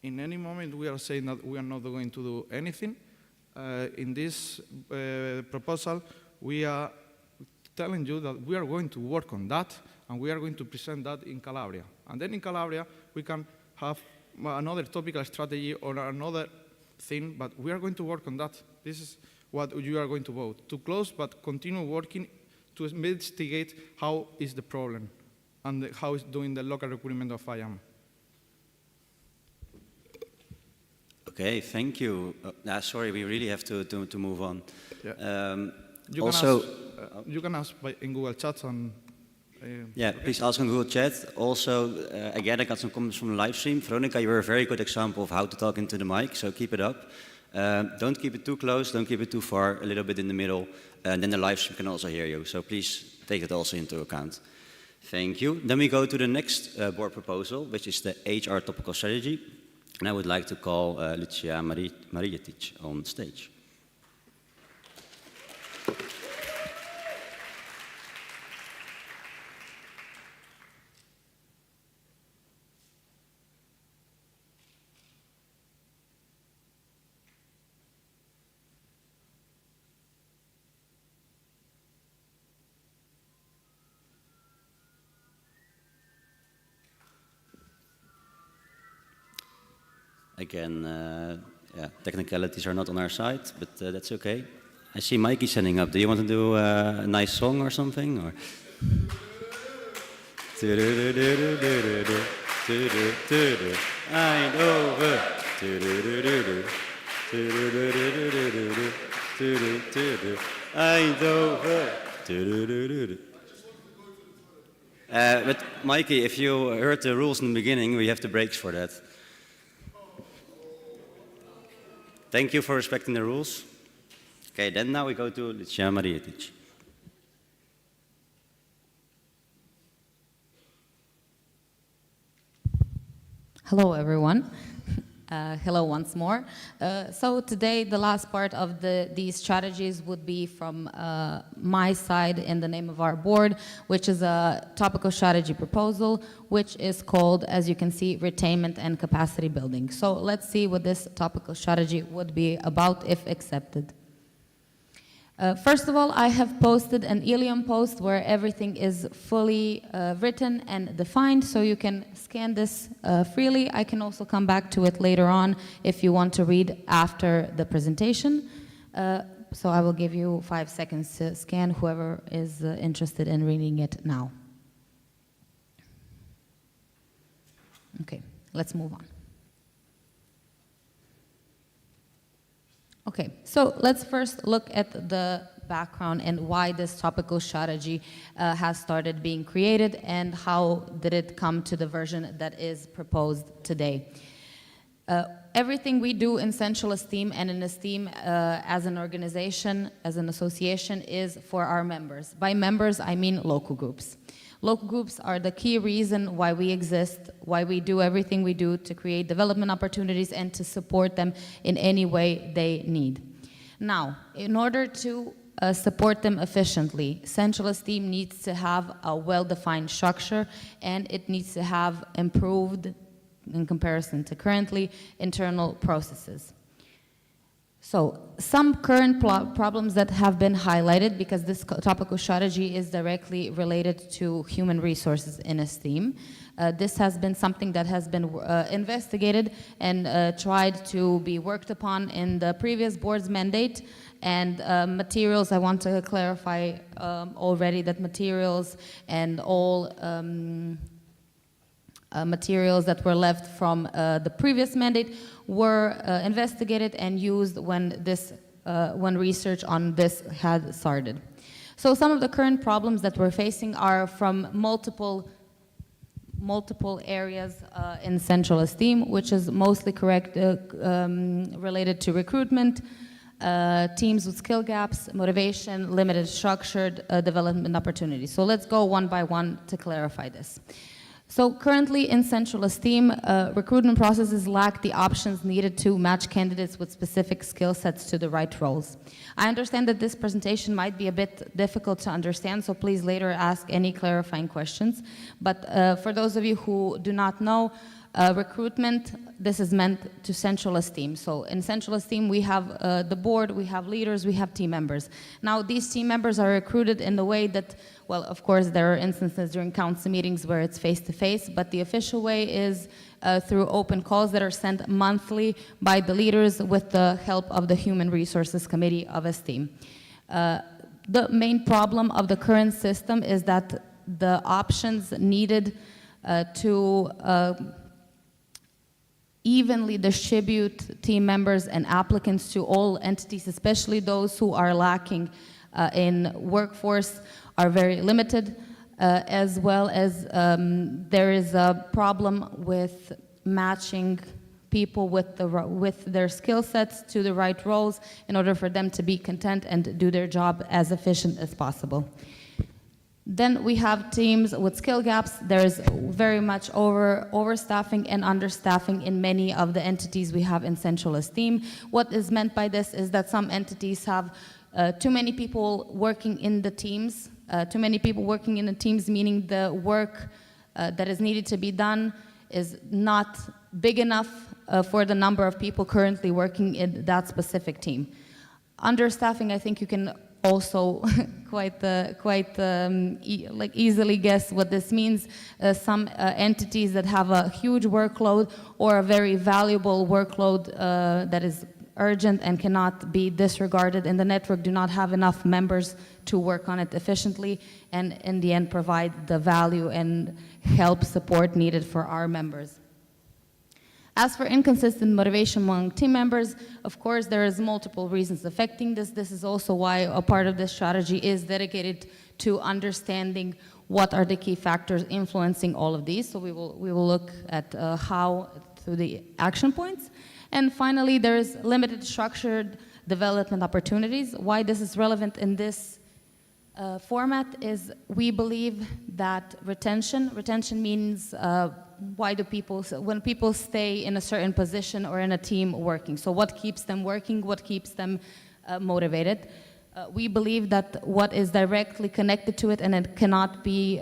In any moment, we are saying that we are not going to do anything. In this proposal, we are telling you that we are going to work on that, and we are going to present that in Calabria. And then in Calabria, we can have another topical strategy or another thing, but we are going to work on that. This is what you are going to vote. To close, but continue working to investigate how is the problem and how is doing the local recruitment of IAM. Okay, thank you. Sorry, we really have to move on. Yeah. You can ask in Google Chat and. Yeah, please ask on Google Chat. Also, again, I got some comments from the live stream. Veronica, you were a very good example of how to talk into the mic, so keep it up. Don't keep it too close, don't keep it too far, a little bit in the middle, and then the live stream can also hear you. So please take it also into account. Thank you. Then we go to the next board proposal, which is the HR topical strategy. And I would like to call Lucia Marijetic on stage. Again, yeah, technicalities are not on our side, but that's okay. I see Mikey standing up. Do you want to do a nice song or something? Or Eindhoven. Eindhoven. But Mikey, if you heard the rules in the beginning, we have the breaks for that. Thank you for respecting the rules. Okay, then now we go to Lucia Marijetic. Hello, everyone. Hello once more. So today, the last part of these strategies would be from my side in the name of our board, which is a topical strategy proposal, which is called, as you can see, retainment and capacity building. So let's see what this topical strategy would be about if accepted. First of all, I have posted an Ilium post where everything is fully written and defined, so you can scan this freely. I can also come back to it later on if you want to read after the presentation. So I will give you 5 seconds to scan whoever is interested in reading it now. Okay, let's move on. Okay, so let's first look at the background and why this topical strategy has started being created and how did it come to the version that is proposed today. Everything we do in Central Esteem and in Esteem as an organization, as an association, is for our members. By members, I mean local groups. Local groups are the key reason why we exist, why we do everything we do to create development opportunities and to support them in any way they need. Now, in order to support them efficiently, Central Esteem needs to have a well-defined structure and it needs to have improved, in comparison to currently, internal processes. So, some current problems that have been highlighted, because this topical strategy is directly related to human resources in Esteem. This has been something that has been investigated and tried to be worked upon in the previous board's mandate. And materials, I want to clarify already that materials and all materials that were left from the previous mandate were investigated and used when research on this had started. So some of the current problems that we're facing are from multiple areas in Central Esteem, which is mostly related to recruitment, teams with skill gaps, motivation, limited structured development opportunities. So let's go one by one to clarify this. So currently in Central Esteem, recruitment processes lack the options needed to match candidates with specific skill sets to the right roles. I understand that this presentation might be a bit difficult to understand, so please later ask any clarifying questions. But for those of you who do not know, recruitment, this is meant to Central Esteem. So in Central Esteem, we have the board, we have leaders, we have team members. Now, these team members are recruited in the way that, well, of course, there are instances during council meetings where it's face-to-face, but the official way is through open calls that are sent monthly by the leaders with the help of the Human Resources Committee of Esteem. The main problem of the current system is that the options needed to evenly distribute team members and applicants to all entities, especially those who are lacking in workforce, are very limited, as well as there is a problem with matching people with their skill sets to the right roles in order for them to be content and do their job as efficient as possible. Then we have teams with skill gaps. There's very much overstaffing and understaffing in many of the entities we have in Central Esteem. What is meant by this is that some entities have too many people working in the teams. Too many people working in the teams, meaning the work that is needed to be done is not big enough for the number of people currently working in that specific team. Understaffing, I think you can also easily guess what this means. Some entities that have a huge workload or a very valuable workload that is urgent and cannot be disregarded in the network do not have enough members to work on it efficiently and in the end provide the value and help support needed for our members. As for inconsistent motivation among team members, of course, there is multiple reasons affecting this. This is also why a part of this strategy is dedicated to understanding what are the key factors influencing all of these. So we will look at how through the action points. And finally, there is limited structured development opportunities. Why this is relevant in this format is we believe that retention means when people stay in a certain position or in a team working. So what keeps them working, what keeps them motivated. We believe that what is directly connected to it and it cannot be,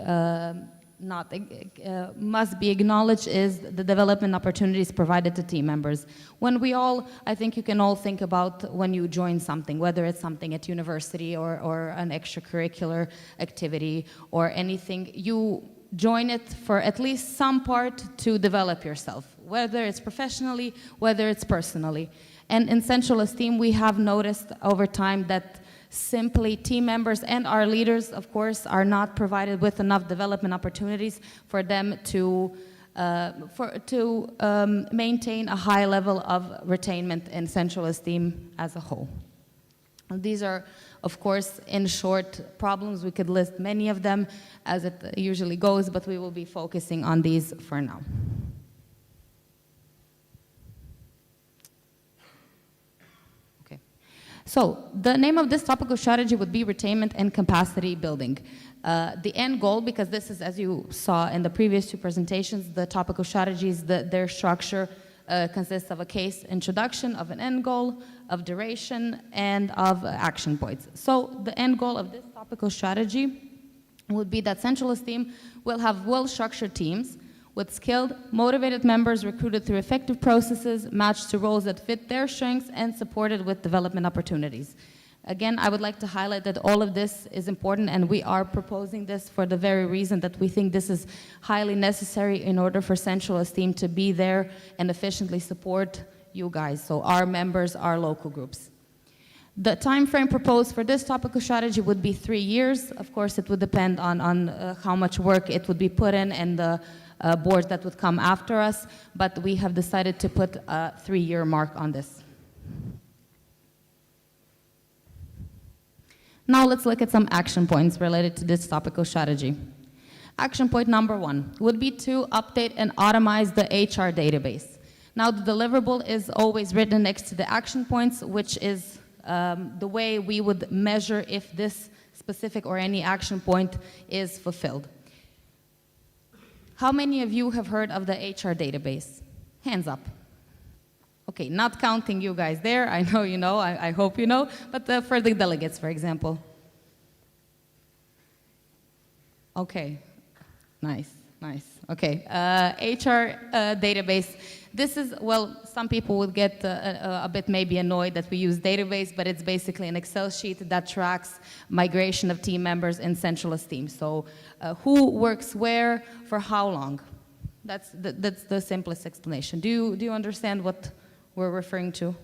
must be acknowledged is the development opportunities provided to team members. I think you can all think about when you join something, whether it's something at university or an extracurricular activity or anything, you join it for at least some part to develop yourself, whether it's professionally, whether it's personally. And in Central Esteem, we have noticed over time that simply team members and our leaders, of course, are not provided with enough development opportunities for them to maintain a high level of retainment in Central Esteem as a whole. These are, of course, in short, problems. We could list many of them as it usually goes, but we will be focusing on these for now. Okay. So the name of this topical strategy would be retainment and capacity building. The end goal, because this is, as you saw in the previous two presentations, the topical strategies, their structure consists of a case introduction, of an end goal, of duration, and of action points. So the end goal of this topical strategy would be that Central Esteem will have well-structured teams with skilled, motivated members recruited through effective processes, matched to roles that fit their strengths, and supported with development opportunities. Again, I would like to highlight that all of this is important, and we are proposing this for the very reason that we think this is highly necessary in order for Central Esteem to be there and efficiently support you guys, so our members, our local groups. The time frame proposed for this topical strategy would be 3 years. Of course, it would depend on how much work it would be put in and the boards that would come after us, but we have decided to put a 3-year mark on this. Now let's look at some action points related to this topical strategy. Action point number 1 would be to update and automate the HR database. Now the deliverable is always written next to the action points, which is the way we would measure if this specific or any action point is fulfilled. How many of you have heard of the HR database? Hands up. Okay, not counting you guys there. I know you know, I hope you know, but for the delegates, for example. Okay, nice. Okay, HR database. This is, well, some people would get a bit maybe annoyed that we use database, but it's basically an Excel sheet that tracks migration of team members in central esteem. So who works where, for how long? That's the simplest explanation. Do you understand what we're referring to?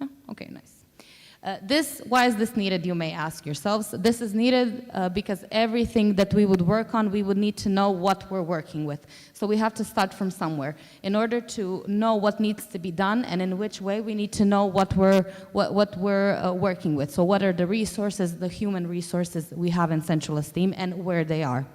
Oh, okay, nice. Why is this needed, you may ask yourselves. This is needed because everything that we would work on, we would need to know what we're working with. So we have to start from somewhere. In order to know what needs to be done and in which way, we need to know what we're working with. So what are the resources, the human resources we have in central esteem and where they are.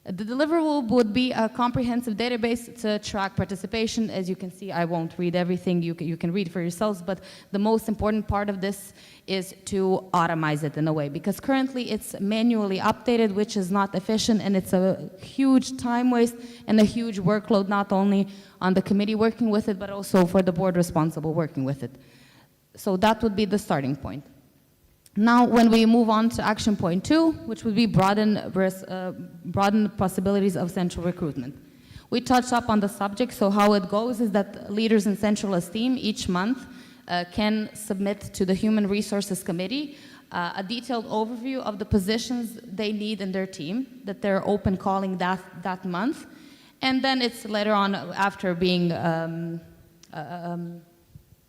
The deliverable would be a comprehensive database to track participation. As you can see, I won't read everything, you can read for yourselves, but the most important part of this is to automize it in a way, because currently it's manually updated, which is not efficient, and it's a huge time waste and a huge workload, not only on the committee working with it, but also for the board responsible working with it. So that would be the starting point. Now, when we move on to action point 2, which would be broaden possibilities of central recruitment. We touched up on the subject, so how it goes is that leaders in central esteem each month can submit to the Human Resources Committee a detailed overview of the positions they need in their team, that they're open calling that month. And then it's later on, after being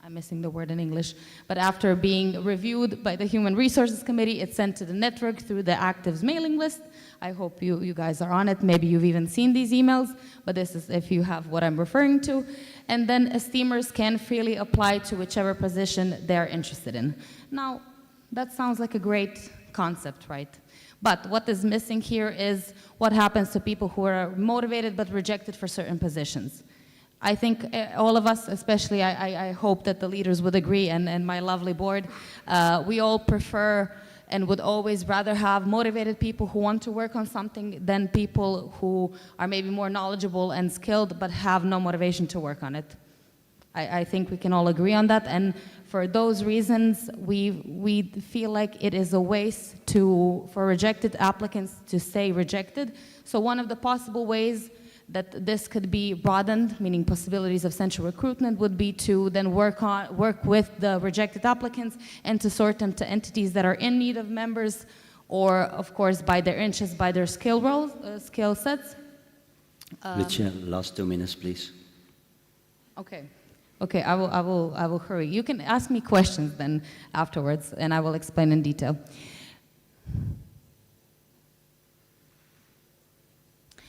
I'm missing the word in English, but after being reviewed by the Human Resources Committee, it's sent to the network through the actives mailing list. I hope you guys are on it. Maybe you've even seen these emails, but this is if you have what I'm referring to. And then esteemers can freely apply to whichever position they're interested in. Now, that sounds like a great concept, right? But what is missing here is what happens to people who are motivated but rejected for certain positions. I think all of us, especially I hope that the leaders would agree, and my lovely board, we all prefer and would always rather have motivated people who want to work on something than people who are maybe more knowledgeable and skilled but have no motivation to work on it. I think we can all agree on that, and for those reasons, we feel like it is a waste for rejected applicants to stay rejected. So one of the possible ways that this could be broadened, meaning possibilities of central recruitment, would be to then work with the rejected applicants and to sort them to entities that are in need of members, or of course by their interests, by their skill sets. Mitchell, last 2 minutes, please. Okay, I will hurry. You can ask me questions then afterwards, and I will explain in detail.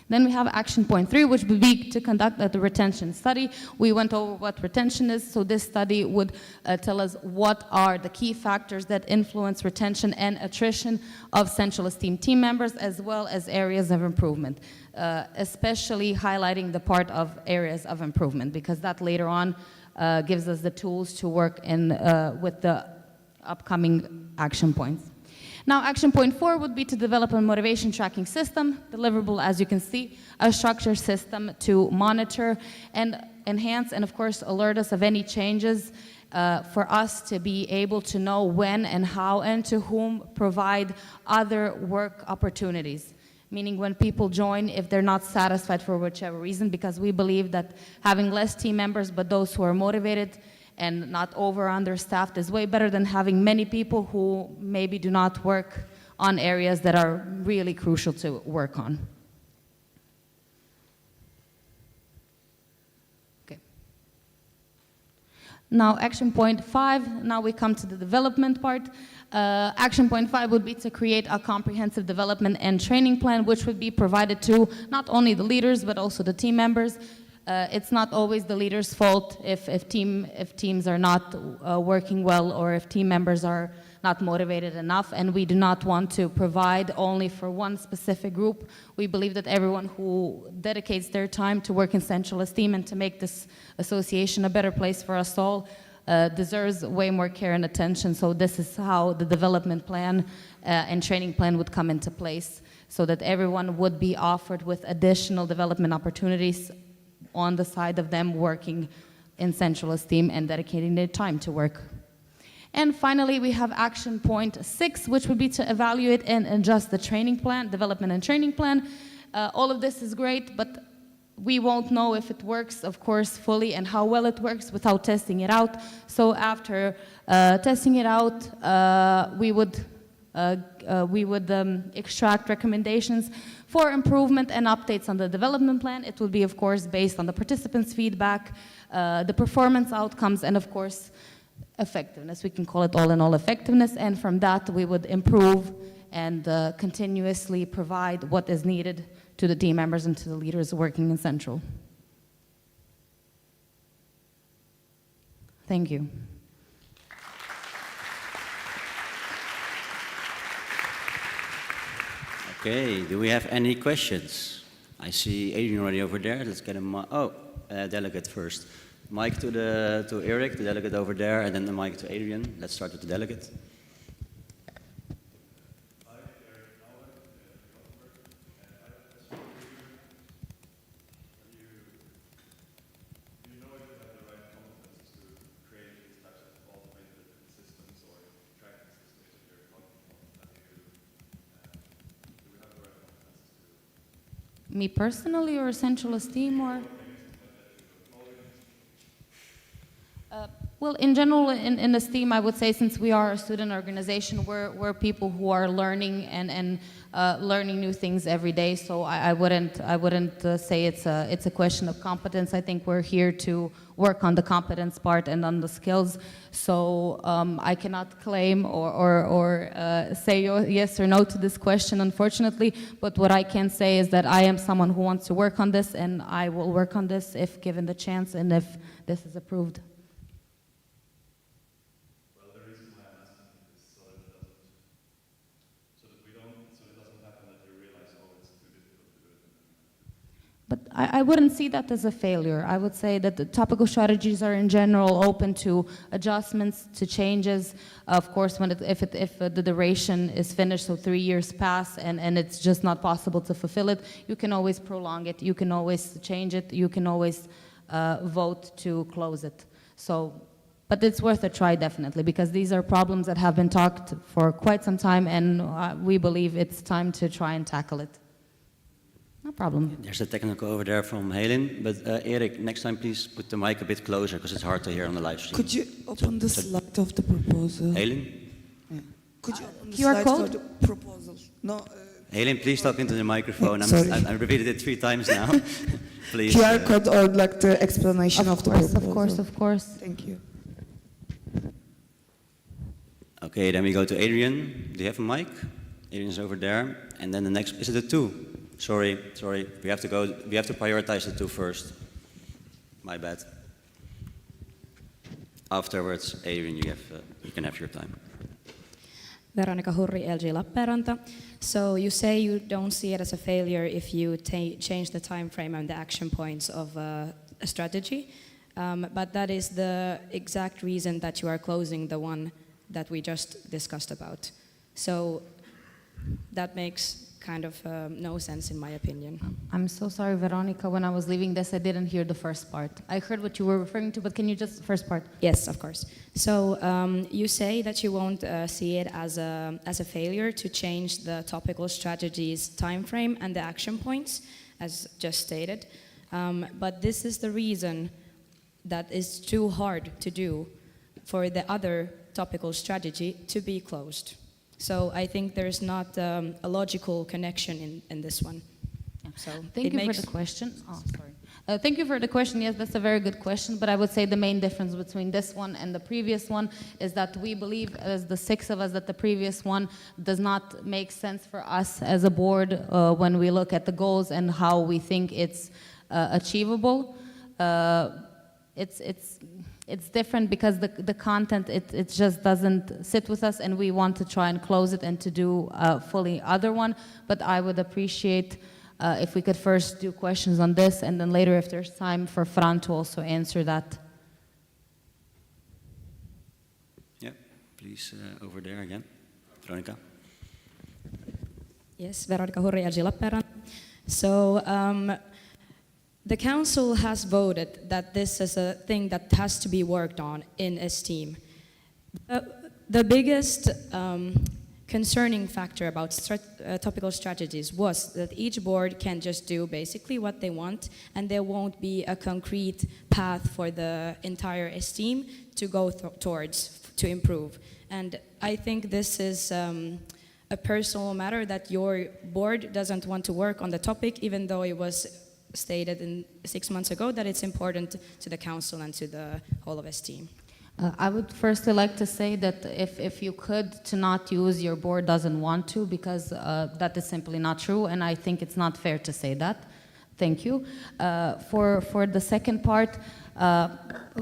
Then we have action point 3, which would be to conduct the retention study. We went over what retention is, so this study would tell us what are the key factors that influence retention and attrition of central esteem team members, as well as areas of improvement, especially highlighting the part of areas of improvement, because that later on gives us the tools to work with the upcoming action points. Now, action point 4 would be to develop a motivation tracking system, deliverable, as you can see, a structured system to monitor and enhance and, of course, alert us of any changes for us to be able to know when and how and to whom provide other work opportunities. Meaning when people join, if they're not satisfied for whichever reason, because we believe that having less team members, but those who are motivated and not understaffed is way better than having many people who maybe do not work on areas that are really crucial to work on. Okay. Now, action point 5, now we come to the development part. Action point 5 would be to create a comprehensive development and training plan, which would be provided to not only the leaders, but also the team members. It's not always the leader's fault if teams are not working well, or if team members are not motivated enough, and we do not want to provide only for one specific group. We believe that everyone who dedicates their time to work in central esteem and to make this association a better place for us all deserves way more care and attention. So this is how the development plan and training plan would come into place, so that everyone would be offered with additional development opportunities on the side of them working in central esteem and dedicating their time to work. And finally, we have action point 6, which would be to evaluate and adjust the training plan, development and training plan. All of this is great, but we won't know if it works, of course, fully and how well it works without testing it out. So after testing it out, we would extract recommendations for improvement and updates on the development plan. It would be, of course, based on the participants' feedback, the performance outcomes, and of course, effectiveness. We can call it all in all effectiveness, and from that we would improve and continuously provide what is needed to the team members and to the leaders working in Central. Thank you. Okay, do we have any questions? I see Adrian already over there. Let's get him. Delegate first. Mic to Eric, the delegate over there, and then the mic to Adrian. Let's start with the delegate. Me personally, or central esteem, or? Well, in general, in esteem, I would say, since we are a student organization, we're people who are learning and learning new things every day. So I wouldn't say it's a question of competence. I think we're here to work on the competence part and on the skills. So I cannot claim or say yes or no to this question, unfortunately. But what I can say is that I am someone who wants to work on this, and I will work on this if given the chance and if this is approved. But I wouldn't see that as a failure. I would say that the topical strategies are in general open to adjustments, to changes. Of course, if the duration is finished, so 3 years pass, and it's just not possible to fulfill it, you can always prolong it, you can always change it, you can always vote to close it. So, but it's worth a try, definitely, because these are problems that have been talked for quite some time, and we believe it's time to try and tackle it. No problem. There's a technical over there from Helen, but Erik, next time please put the mic a bit closer because it's hard to hear on the live stream. Could you open the slide of the proposal? Helen? Yeah. Could you open the QR slide code? for the proposal? No. Helen, please talk into the microphone. Sorry. I repeated it 3 times now. Please. QR code or like the explanation of the proposal. Of course. Thank you. Okay, then we go to Adrian. Do you have a mic? Adrian's over there. And then the next, is it a 2? Sorry. We have to prioritize the 2 first. My bad. Afterwards, Adrian, you can have your time. Veronica Hurri, LG Lappeenranta. So you say you don't see it as a failure if you change the time frame and the action points of a strategy, but that is the exact reason that you are closing the one that we just discussed about. So that makes kind of no sense in my opinion. I'm so sorry, Veronica. When I was leaving this, I didn't hear the first part. I heard what you were referring to, but can you just, first part? Yes, of course. So you say that you won't see it as a failure to change the topical strategies time frame and the action points, as just stated. But this is the reason that is too hard to do for the other topical strategy to be closed. So I think there's not a logical connection in this one. So Thank you for the question. Oh, sorry. Thank you for the question. Yes, that's a very good question. But I would say the main difference between this one and the previous one is that we believe, as the 6 of us, that the previous one does not make sense for us as a board when we look at the goals and how we think it's achievable. It's different because the content, it just doesn't sit with us, and we want to try and close it and to do a fully other one. But I would appreciate if we could first do questions on this, and then later, if there's time, for Fran to also answer that. please, over there again. Veronica. Yes, Veronica Hurri, LG Lappeenranta. So the council has voted that this is a thing that has to be worked on in Esteem. The biggest concerning factor about topical strategies was that each board can just do basically what they want, and there won't be a concrete path for the entire Esteem to go towards to improve. And I think this is a personal matter that your board doesn't want to work on the topic, even though it was stated 6 months ago that it's important to the council and to the whole of Esteem. I would firstly like to say that if you could to not use your board doesn't want to, because that is simply not true, and I think it's not fair to say that. Thank you. For the second part,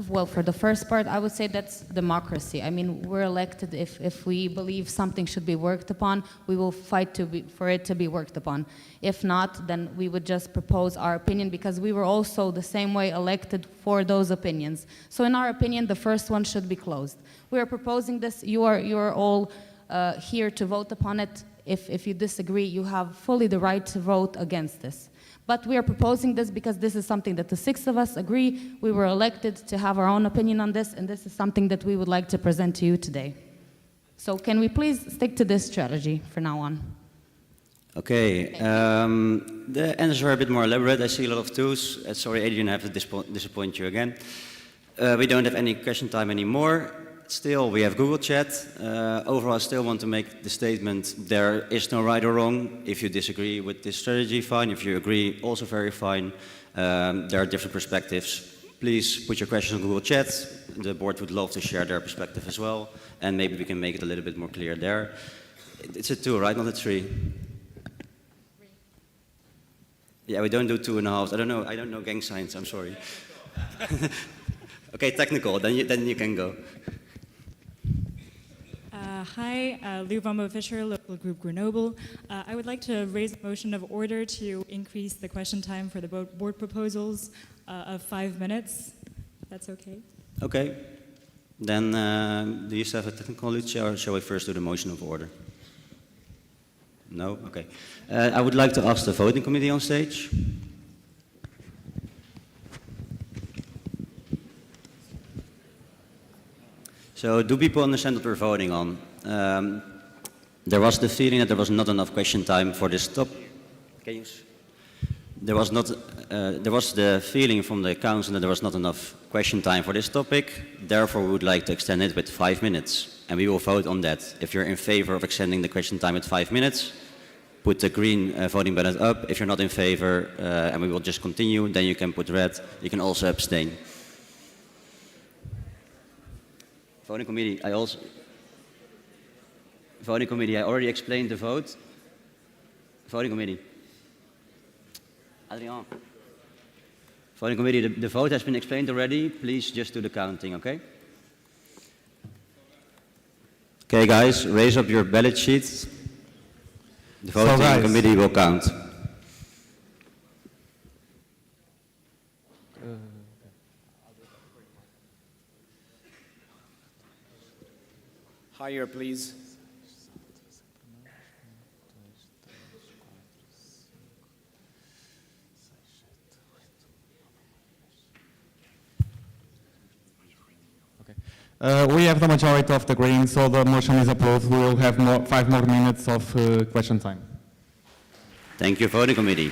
well, for the first part, I would say that's democracy. I mean, we're elected. If we believe something should be worked upon, we will fight for it to be worked upon. If not, then we would just propose our opinion, because we were also the same way elected for those opinions. So in our opinion, the first one should be closed. We are proposing this. You are all here to vote upon it. If you disagree, you have fully the right to vote against this. But we are proposing this because this is something that the 6 of us agree. We were elected to have our own opinion on this, and this is something that we would like to present to you today. So can we please stick to this strategy from now on? Okay, the answers are a bit more elaborate. I see a lot of twos. Sorry, Adrian, I have to disappoint you again. We don't have any question time anymore. Still, we have Google Chat. Overall, I still want to make the statement, there is no right or wrong. If you disagree with this strategy, fine. If you agree, also very fine. There are different perspectives. Please put your questions on Google Chat. The board would love to share their perspective as well. And maybe we can make it a little bit more clear there. It's a 2, right? Not a 3. Yeah, we don't do 2.5. I don't know gang signs, I'm sorry. Okay, technical, then you can go. Hi, Lou Vombo Fisher, local group Grenoble. I would like to raise a motion of order to increase the question time for the board proposals of 5 minutes. That's okay. Okay. Then do you have a technical Lucia, or shall we first do the motion of order? No? Okay. I would like to ask the voting committee on stage. So do people understand what we're voting on? There was the feeling that there was not enough question time for this topic. There was the feeling from the council that there was not enough question time for this topic. Therefore, we would like to extend it with 5 minutes. And we will vote on that. If you're in favor of extending the question time with 5 minutes, put the green voting button up. If you're not in favor, and we will just continue, then you can put red. You can also abstain. Voting committee, I already explained the vote. Voting committee. Adrian. Voting committee, the vote has been explained already. Please just do the counting, okay? Okay, guys, raise up your ballot sheets. The voting committee will count. Higher, please. We have the majority of the green, so the motion is approved. We will have 5 more minutes of question time. Thank you, voting committee.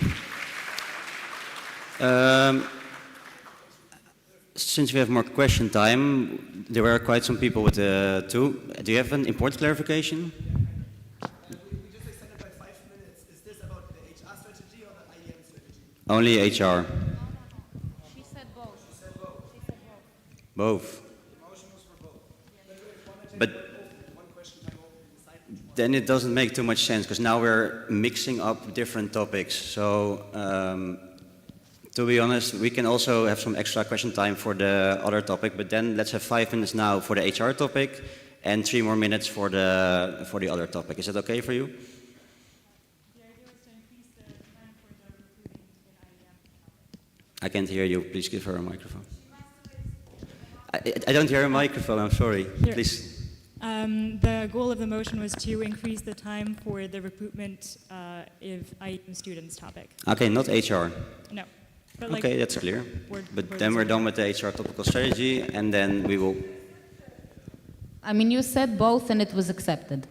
Since we have more question time, there were quite some people with 2. Do you have an important clarification? We just extended by 5 minutes. Is this about the HR strategy or the IEM strategy? Only HR. She said both. She said both. Both. The motion was for both. But then it doesn't make too much sense, because now we're mixing up different topics. So to be honest, we can also have some extra question time for the other topic, but then let's have 5 minutes now for the HR topic and 3 more minutes for the other topic. Is that okay for you? The idea was to increase the time for the recruiting in IEM. I can't hear you. Please give her a microphone. I don't hear a microphone. I'm sorry. Here. Please. goal of the motion was to increase the time for the recruitment of IEM students topic. Okay, not HR. No. But like Okay, that's clear. board But then we're done with the HR topical strategy, and then we will. I mean, you said both and it was accepted,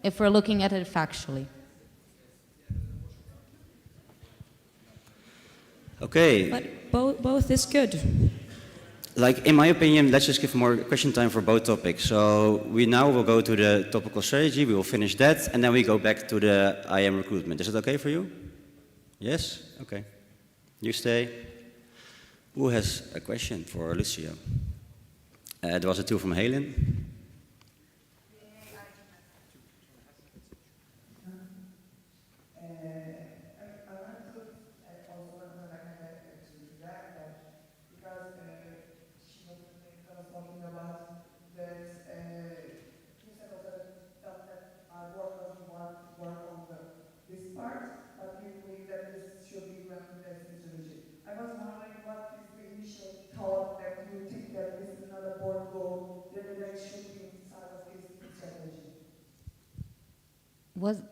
if we're looking at it factually. Okay. But both is good. Like, in my opinion, let's just give more question time for both topics. So we now will go to the topical strategy, we will finish that, and then we go back to the IM recruitment. Is it okay for you? Yes? Okay. You stay. Who has a question for Lucio? There was a two from Helen.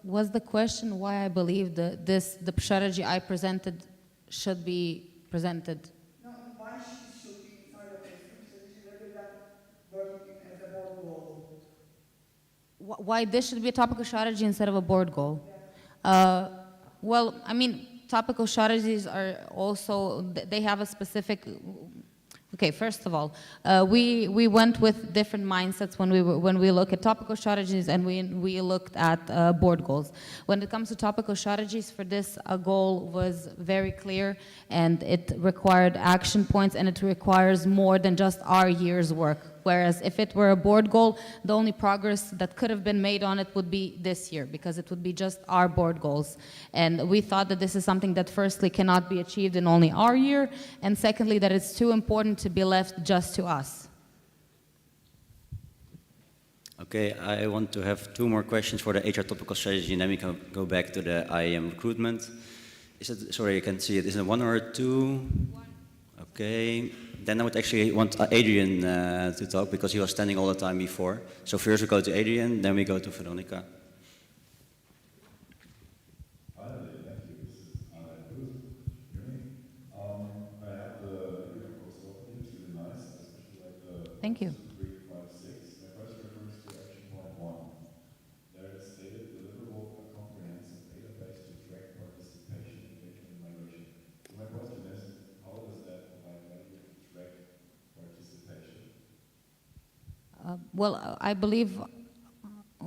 Was the question why I believe the strategy I presented should be presented? No, why should be inside of the strategy rather than working as a board goal? Why this should be a topical strategy instead of a board goal? Well, I mean, topical strategies are also, they have a specific. Okay, first of all, we went with different mindsets when we look at topical strategies and we looked at board goals. When it comes to topical strategies, for this, a goal was very clear and it required action points and it requires more than just our year's work. Whereas if it were a board goal, the only progress that could have been made on it would be this year, because it would be just our board goals. And we thought that this is something that firstly cannot be achieved in only our year, and secondly that it's too important to be left just to us. Okay, I want to have two more questions for the HR topical strategy, and then we can go back to the IAM recruitment. Is it, sorry, you can see it. Is it one or two? One. Okay. Then I would actually want Adrian to talk, because he was standing all the time before. So first we go to Adrian, then we go to Veronica. Thank you. Well, I believe,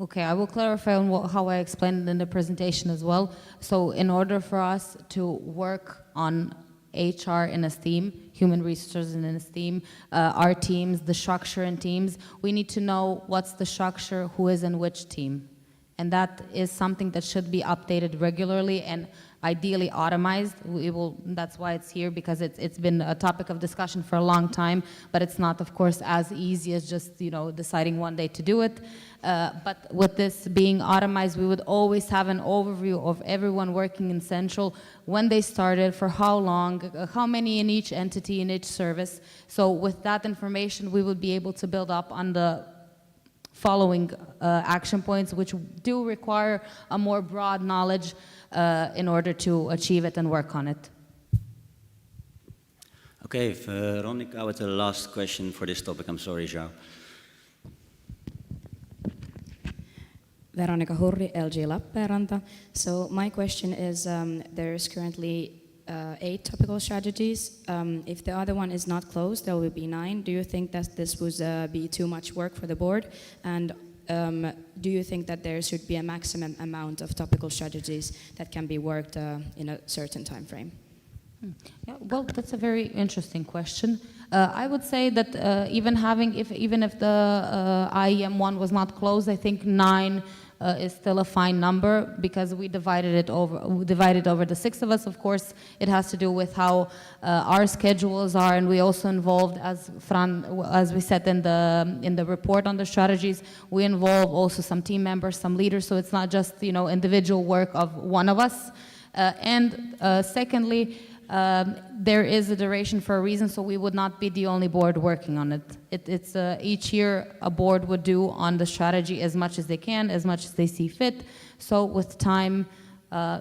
okay, I will clarify on how I explained it in the presentation as well. So in order for us to work on HR in a team, human resources in a team, our teams, the structure in teams, we need to know what's the structure, who is in which team. And that is something that should be updated regularly and ideally automized. That's why it's here, because it's been a topic of discussion for a long time, but it's not, of course, as easy as just, deciding one day to do it. But with this being automized, we would always have an overview of everyone working in Central, when they started, for how long, how many in each entity, in each service. So with that information, we would be able to build up on the following action points, which do require a more broad knowledge in order to achieve it and work on it. Okay, Veronica with the last question for this topic. I'm sorry, João. Veronica Hurri, LG Lappeenranta. So my question is, there's currently 8 topical strategies. If the other one is not closed, there will be 9. Do you think that this would be too much work for the board? And do you think that there should be a maximum amount of topical strategies that can be worked in a certain time frame? Yeah, well, that's a very interesting question. I would say that even if the IEM one was not closed, I think 9 is still a fine number, because we divided over the 6 of us. Of course, it has to do with how our schedules are, and we also involved, as we said in the report on the strategies, we involve also some team members, some leaders. So it's not just individual work of one of us. And secondly, there is a duration for a reason, so we would not be the only board working on it. It's each year a board would do on the strategy as much as they can, as much as they see fit. So with time,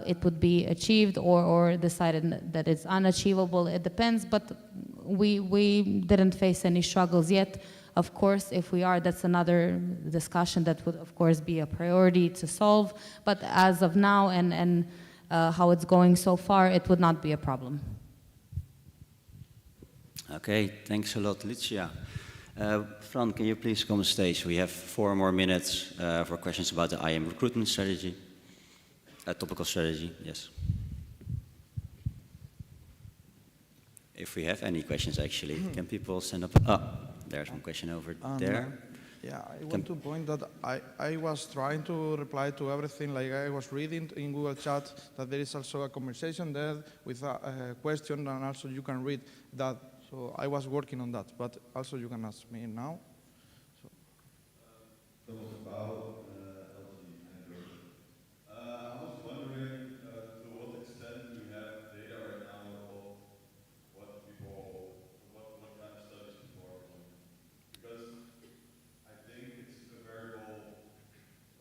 it would be achieved or decided that it's unachievable. It depends, but we didn't face any struggles yet. Of course, if we are, that's another discussion that would, of course, be a priority to solve. But as of now and how it's going so far, it would not be a problem. Okay, thanks a lot, Licia. Fran, can you please come on stage? We have 4 more minutes for questions about the IM recruitment strategy, topical strategy, yes. If we have any questions, actually, can people send up? Oh, there's one question over there. Yeah, I want to point that I was trying to reply to everything, like I was reading in Google Chat that there is also a conversation there with a question, and also you can read that. So I was working on that, but also you can ask me now. So. That was about LXIX. I was wondering to what extent we have data right now of what people, what kind of studies people are doing. Because I think it's a variable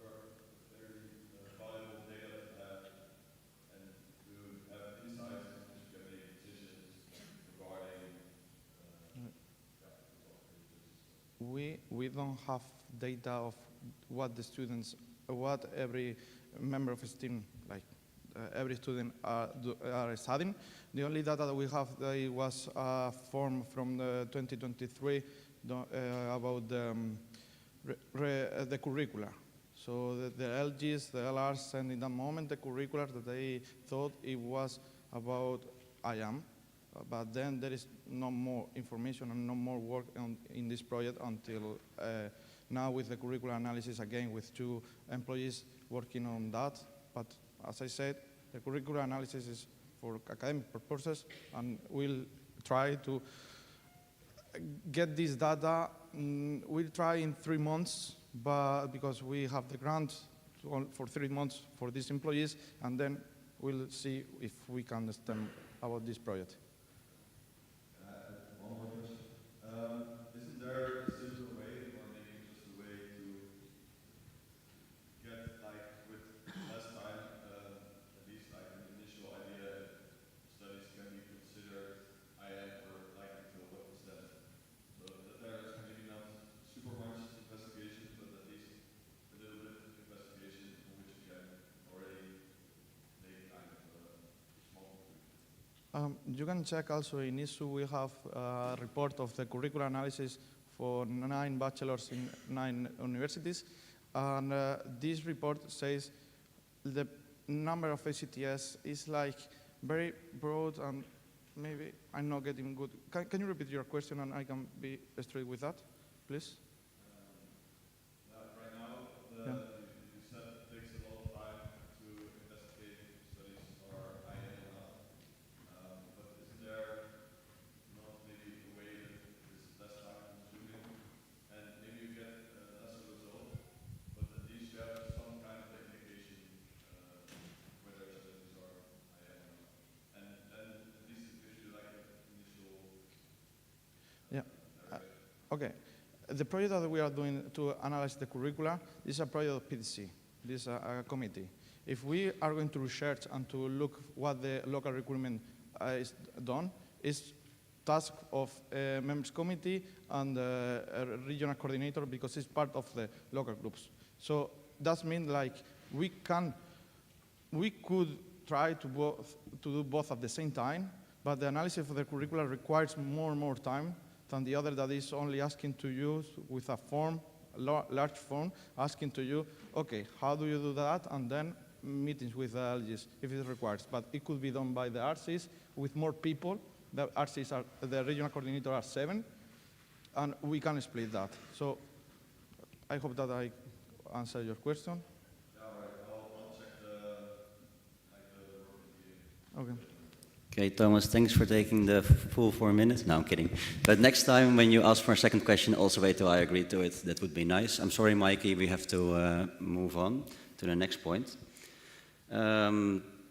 or very valuable data to have and to have insights in which we can make decisions regarding We don't have data of what the students, what every member of his team, like every student are studying. The only data that we have was a form from the 2023 about the curricula. So the LGs, the LRs sent in that moment the curricula that they thought it was about IAM. But then there is no more information and no more work in this project until now with the curricular analysis again with 2 employees working on that. But as I said, the curricular analysis is for academic purposes, and we'll try to get this data. We'll try in 3 months, but because we have the grant for 3 months for these employees, and then we'll see if we can understand about this project. One more question. Isn't there a simpler way, or maybe just a way to get, like, with less time, at least like an initial idea if studies can be considered IM or likely to what extent? So that there's maybe not super much investigation, but at least a little bit of investigation on which we can already make kind of a small conclusion. You can check also in ISU, we have a report of the curricular analysis for 9 bachelors in 9 universities. And this report says the number of ACTS is like very broad, and maybe I'm not getting good. Can you repeat your question and I can be straight with that, please? Right now, you said it takes a lot of time to investigate if studies are IM or not. But isn't there not maybe a way that is less time consuming, and maybe you get lesser result, but at least you have some kind of indication whether studies are IM or not, and then at least it gives you like an initial. Okay. The project that we are doing to analyze the curricula is a project of PDC. This is a committee. If we are going to research and to look what the local recruitment is done, it's task of a members committee and a regional coordinator because it's part of the local groups. So that means like we could try to do both at the same time, but the analysis of the curricula requires more and more time than the other that is only asking to you with a form, a large form, asking to you, okay, how do you do that? And then meetings with the LGs if it requires. But it could be done by the RCs with more people. The RCs are, the regional coordinator are 7, and we can split that. So I hope that I answered your question. Yeah, all right. I'll check the working meeting. Okay. Okay, Thomas, thanks for taking the full 4 minutes. No, I'm kidding. But next time when you ask for a second question, also wait till I agree to it. That would be nice. I'm sorry, Mikey, we have to move on to the next point.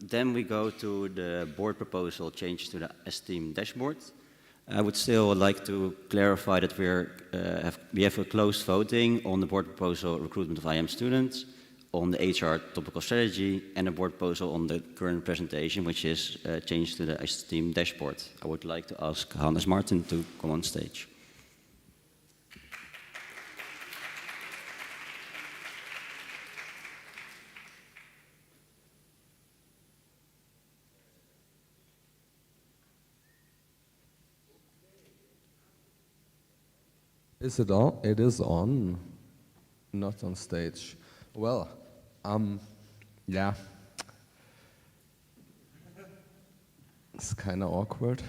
Then we go to the board proposal change to the esteem dashboard. I would still like to clarify that we have a closed voting on the board proposal recruitment of IM students, on the HR topical strategy, and a board proposal on the current presentation, which is changed to the esteem dashboard. I would like to ask Hannes Martin to come on stage. Is it on? It is on. Not on stage. Well, yeah. It's kind of awkward.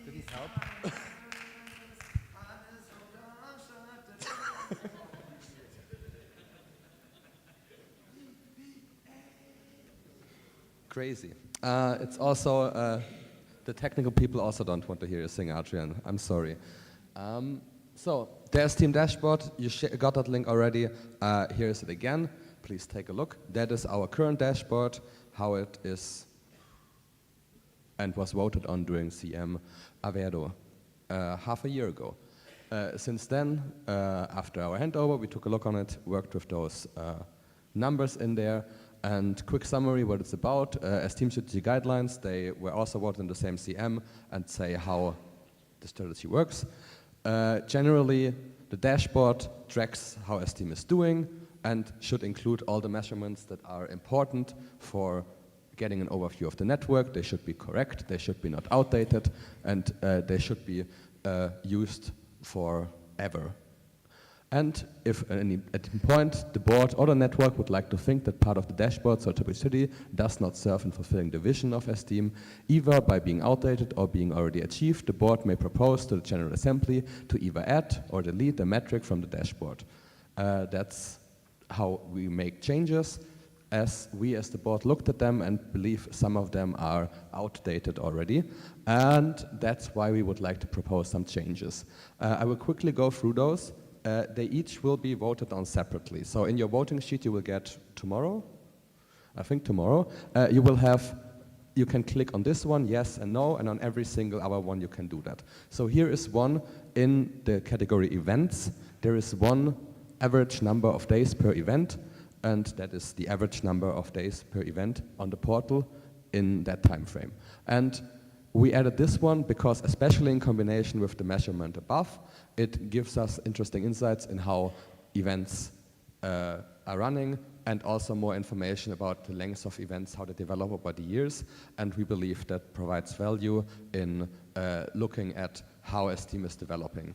Didn't help. Crazy. It's also, the technical people also don't want to hear you sing, Adrian. I'm sorry. So, there's Team Dashboard. You got that link already. Here is it again. Please take a look. That is our current dashboard, how it is and was voted on during CM Avedo half a year ago. Since then, after our handover, we took a look on it, worked with those numbers in there. And quick summary, what it's about, as team strategy guidelines, they were also voted in the same CM and say how the strategy works. Generally, the dashboard tracks how as team is doing and should include all the measurements that are important for getting an overview of the network. They should be correct, they should be not outdated, and they should be used forever. And if at any point the board or the network would like to think that part of the dashboard, so typicity, does not serve in fulfilling the vision of esteem, either by being outdated or being already achieved, the board may propose to the General Assembly to either add or delete the metric from the dashboard. That's how we make changes, as we as the board looked at them and believe some of them are outdated already. And that's why we would like to propose some changes. I will quickly go through those. They each will be voted on separately. So in your voting sheet you will get tomorrow, I think tomorrow, you can click on this one, yes and no, and on every single other one you can do that. So here is one in the category events. There is one average number of days per event, and that is the average number of days per event on the portal in that time frame. And we added this one because, especially in combination with the measurement above, it gives us interesting insights in how events are running, and also more information about the length of events, how they develop over the years. And we believe that provides value in looking at how esteem is developing.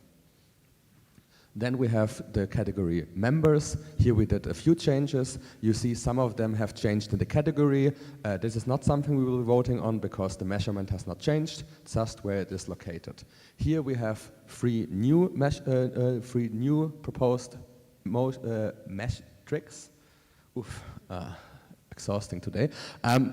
Then we have the category members. Here we did a few changes. You see some of them have changed in the category. This is not something we will be voting on because the measurement has not changed, just where it is located. Here we have three new proposed metrics. Oof, exhausting today.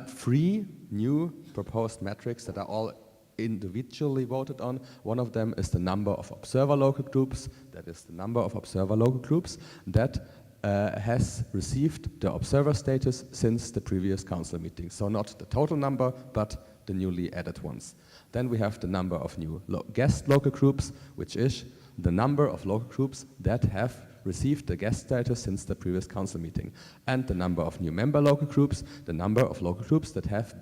Three new proposed metrics that are all individually voted on. One of them is the number of observer local groups. That is the number of observer local groups that has received the observer status since the previous council meeting. So not the total number, but the newly added ones. Then we have the number of new guest local groups, which is the number of local groups that have received the guest status since the previous council meeting, and the number of new member local groups, the number of local groups that have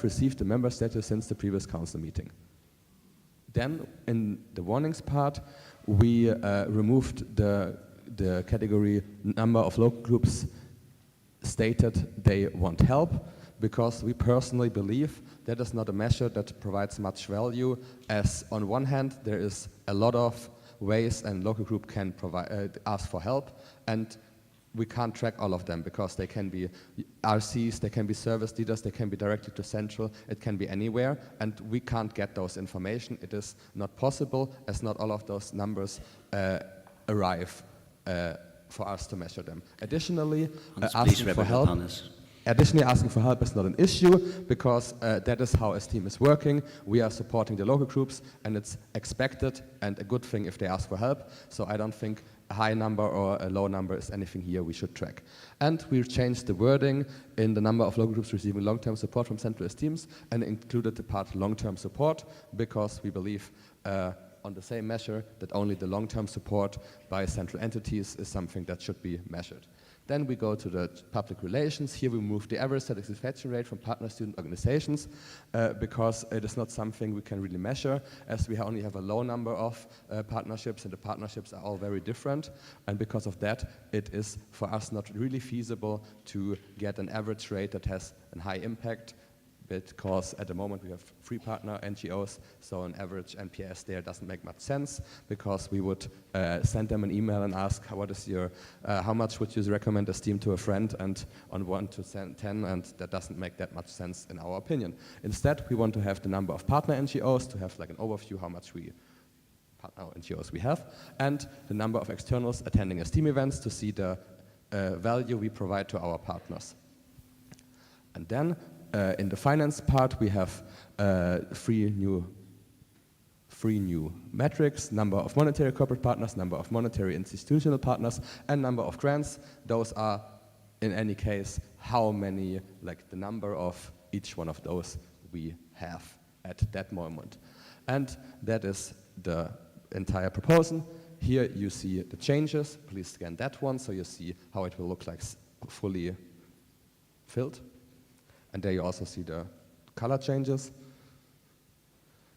received the member status since the previous council meeting. Then in the warnings part, we removed the category number of local groups stated they want help, because we personally believe that is not a measure that provides much value, as on one hand there is a lot of ways and local group can ask for help, and we can't track all of them because they can be RCs, they can be service leaders, they can be directed to central, it can be anywhere, and we can't get those information. It is not possible, as not all of those numbers arrive for us to measure them. Additionally, asking for help. Additionally, asking for help is not an issue because that is how Esteem is working. We are supporting the local groups and it's expected and a good thing if they ask for help. So I don't think a high number or a low number is anything here we should track. And we've changed the wording in the number of local groups receiving long-term support from central Esteems and included the part long-term support because we believe on the same measure that only the long-term support by central entities is something that should be measured. Then we go to the public relations. Here we move the average satisfaction rate from partner student organizations because it is not something we can really measure as we only have a low number of partnerships and the partnerships are all very different. And because of that, it is for us not really feasible to get an average rate that has a high impact because at the moment we have 3 partner NGOs, so an average NPS there doesn't make much sense because we would send them an email and ask what is your, how much would you recommend Esteem to a friend and on 1 to 10, and that doesn't make that much sense in our opinion. Instead, we want to have the number of partner NGOs to have like an overview how much partner NGOs we have, and the number of externals attending Esteem events to see the value we provide to our partners. And then in the finance part, we have 3 new metrics: number of monetary corporate partners, number of monetary institutional partners, and number of grants. Those are, in any case, how many, like the number of each one of those we have at that moment. And that is the entire proposal. Here you see the changes. Please scan that one so you see how it will look like fully filled. And there you also see the color changes.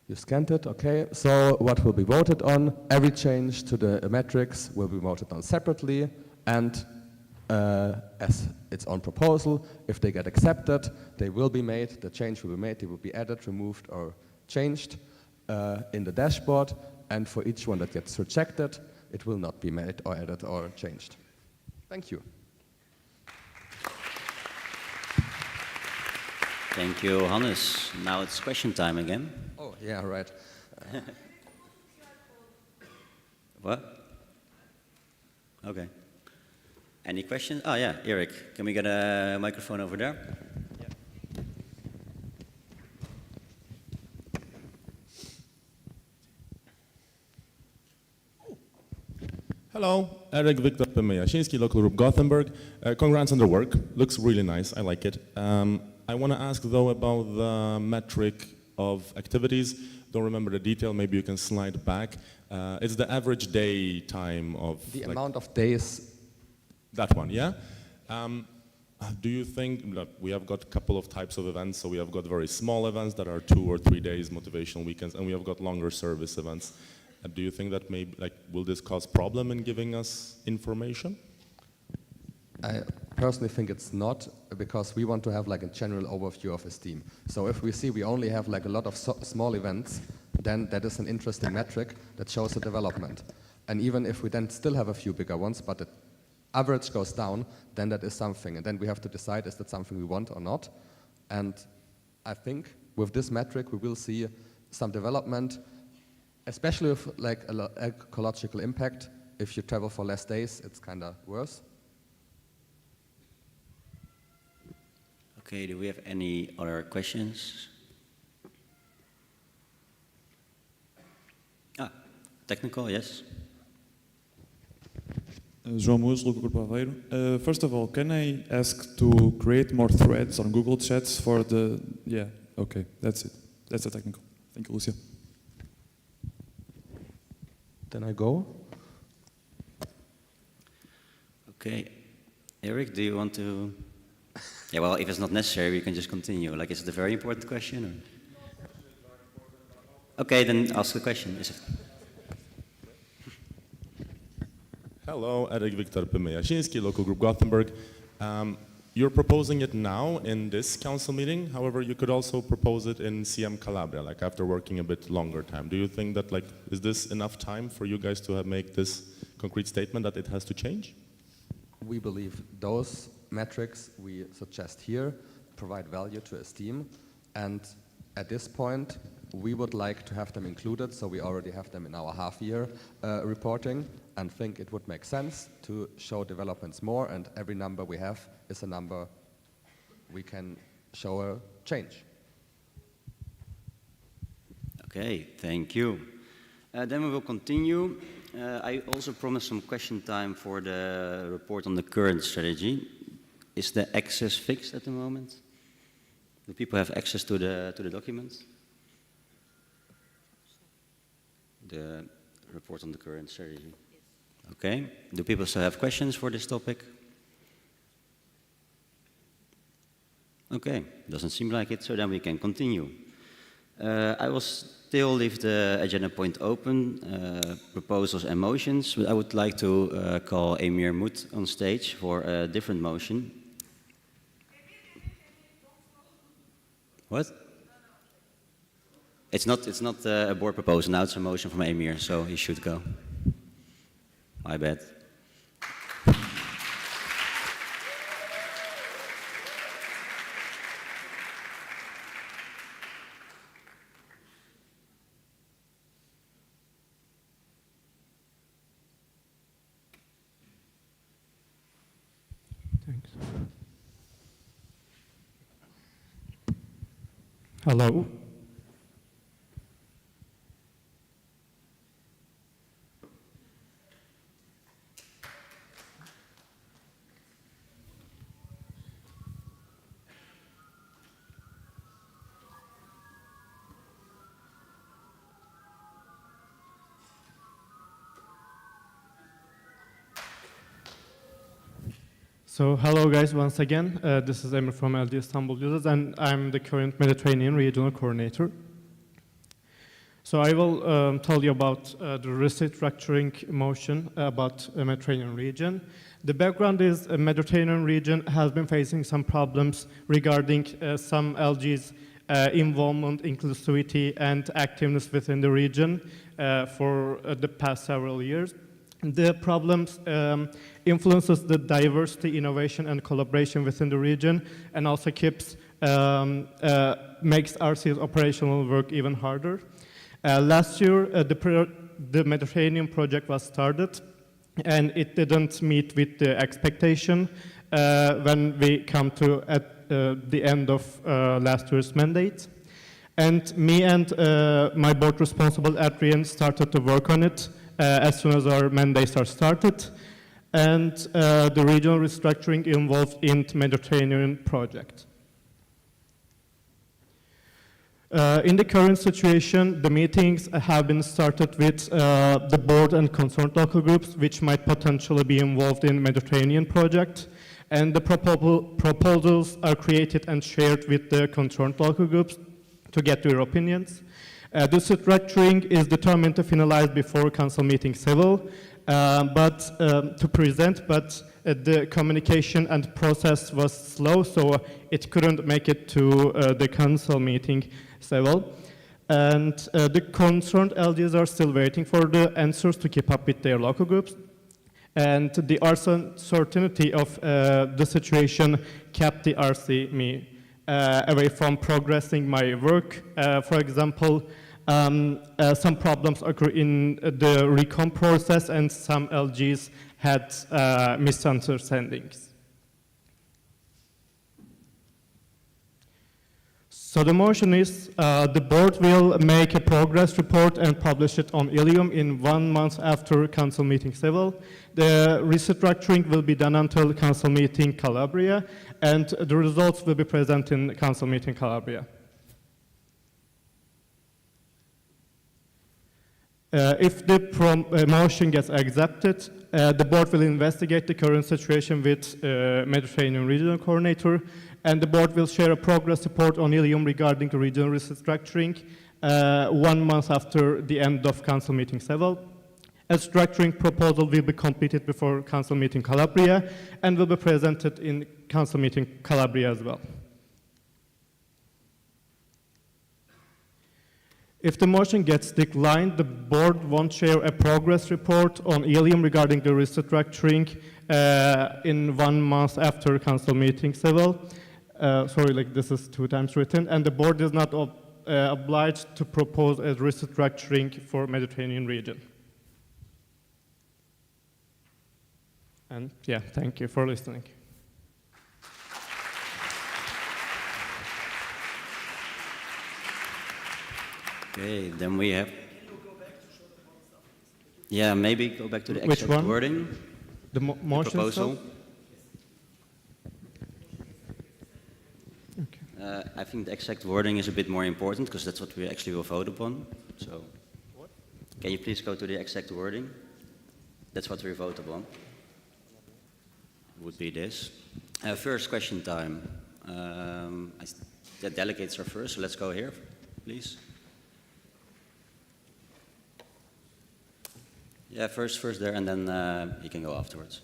You scanned it, okay. So what will be voted on? Every change to the metrics will be voted on separately and as its own proposal. If they get accepted, they will be made, the change will be made, they will be added, removed or changed in the dashboard. And for each one that gets rejected, it will not be made or added or changed. Thank you. Thank you, Hannes. Now it's question time again. Oh, yeah, right. What? Okay. Any questions? Oh, yeah, Eric. Can we get a microphone over there? Hello, Eric Victor Pymyashinsky, local group Gothenburg. Congrats on the work. Looks really nice. I like it. I want to ask, though, about the metric of activities. Don't remember the detail. Maybe you can slide back. It's the average day time of... The amount of days. That one, yeah? Do you think, look, we have got a couple of types of events. So we have got very small events that are 2 or 3 days, motivational weekends, and we have got longer service events. Do you think that maybe, like, will this cause problem in giving us information? I personally think it's not, because we want to have like a general overview of Esteem. So if we see we only have like a lot of small events, then that is an interesting metric that shows the development. And even if we then still have a few bigger ones, but the average goes down, then that is something. And then we have to decide, is that something we want or not? And I think with this metric, we will see some development, especially with like ecological impact. If you travel for less days, it's kind of worse. Okay, do we have any other questions? Technical, yes. João Moos, local group Aveiro. First of all, can I ask to create more threads on Google Chats for the... Yeah, okay, that's it. That's the technical. Thank you, Lucia. Then I go. Okay. Eric, do you want to... Yeah, well, if it's not necessary, we can just continue. Like, is it a very important question? Or? Okay, then ask the question. Is it? Hello, Eric Victor Pymyashinsky, local group Gothenburg. You're proposing it now in this council meeting. However, you could also propose it in CM Calabria, like after working a bit longer time. Do you think that, like, is this enough time for you guys to make this concrete statement that it has to change? We believe those metrics we suggest here provide value to Esteem, and at this point we would like to have them included, so we already have them in our half-year reporting, and think it would make sense to show developments more, and every number we have is a number we can show a change. Okay, thank you. Then we will continue. I also promised some question time for the report on the current strategy. Is the access fixed at the moment? Do people have access to the documents? The report on the current strategy. Okay. Do people still have questions for this topic? Okay, doesn't seem like it, so then we can continue. I will still leave the agenda point open, proposals and motions, but I would like to call Emir Moot on stage for a different motion. What? It's not a board proposal, now it's a motion from Emir, so he should go. My bad. Thanks. Hello. So hello guys, once again, this is Emir from LG Istanbul Users, and I'm the current Mediterranean Regional Coordinator. So I will tell you about the restructuring motion about the Mediterranean region. The background is the Mediterranean region has been facing some problems regarding some LG's involvement, inclusivity, and activeness within the region for the past several years. The problems influences the diversity, innovation, and collaboration within the region, and also makes RC's operational work even harder. Last year, the Mediterranean project was started, and it didn't meet with the expectation when we come to at the end of last year's mandate. And me and my board responsible, Adrian, started to work on it as soon as our mandates are started, and the regional restructuring involved in the Mediterranean project. In the current situation, the meetings have been started with the board and concerned local groups, which might potentially be involved in the Mediterranean project, and the proposals are created and shared with the concerned local groups to get their opinions. This restructuring is determined to finalize before council meeting Seville, but the communication and process was slow, so it couldn't make it to the council meeting Seville. And the concerned LGs are still waiting for the answers to keep up with their local groups. And the uncertainty of the situation kept the RC away from progressing my work. For example, some problems occur in the recon process, and some LGs had misunderstandings. So the motion is the board will make a progress report and publish it on Ilium in 1 month after council meeting Seville. The restructuring will be done until council meeting Calabria, and the results will be presented in council meeting Calabria. If the motion gets accepted, the board will investigate the current situation with Mediterranean Regional Coordinator, and the board will share a progress report on Ilium regarding the regional restructuring 1 month after the end of council meeting Seville. A structuring proposal will be completed before council meeting Calabria and will be presented in council meeting Calabria as well. If the motion gets declined, the board won't share a progress report on Ilium regarding the restructuring in 1 month after council meeting Seville. Sorry, this is 2 times written, and the board is not obliged to propose a restructuring for Mediterranean region. And yeah, thank you for listening. Okay, then we have. Yeah, maybe go back to the Which exact one? wording. The motion proposal. itself? I think the exact wording is a bit more important because that's what we actually will vote upon. So, can you please go to the exact wording? That's what we vote upon. Would be this. First question time. The delegates are first, so let's go here, please. Yeah, first there, and then you can go afterwards.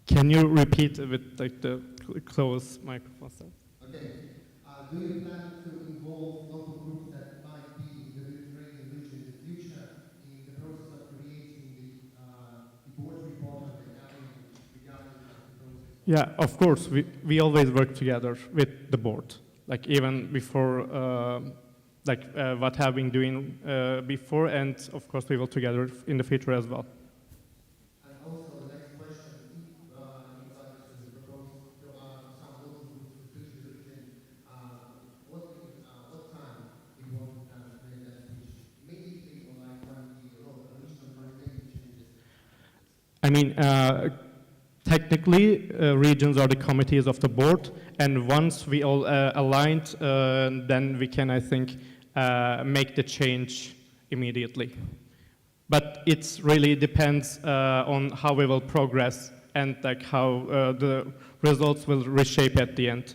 Can you repeat with like the close microphone stuff? Okay. Do you plan to involve local groups that might be in the Mediterranean region in the future in the process of creating the board report on the area regarding the process? Yeah, of course. We always work together with the board. Like even before, what have been doing before, and of course we will together in the future as well. And also the next question, if you guys propose some local groups to switch the region, what time do you want to make that switch? Immediately or like when the regional organization changes? I mean, technically, regions are the committees of the board, and once we all aligned, then we can, I think, make the change immediately. But it really depends on how we will progress and like how the results will reshape at the end.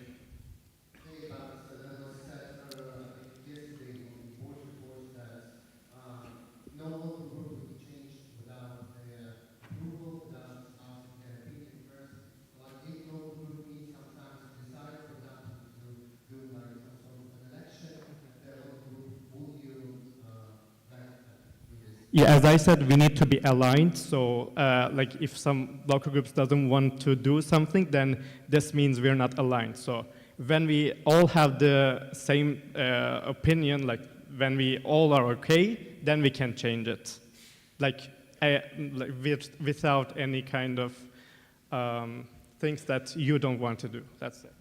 Yeah, as I said, we need to be aligned. So, like, if some local groups doesn't want to do something, then this means we're not aligned. So, when we all have the same opinion, like when we all are okay, then we can change it, without any kind of things that you don't want to do. That's it.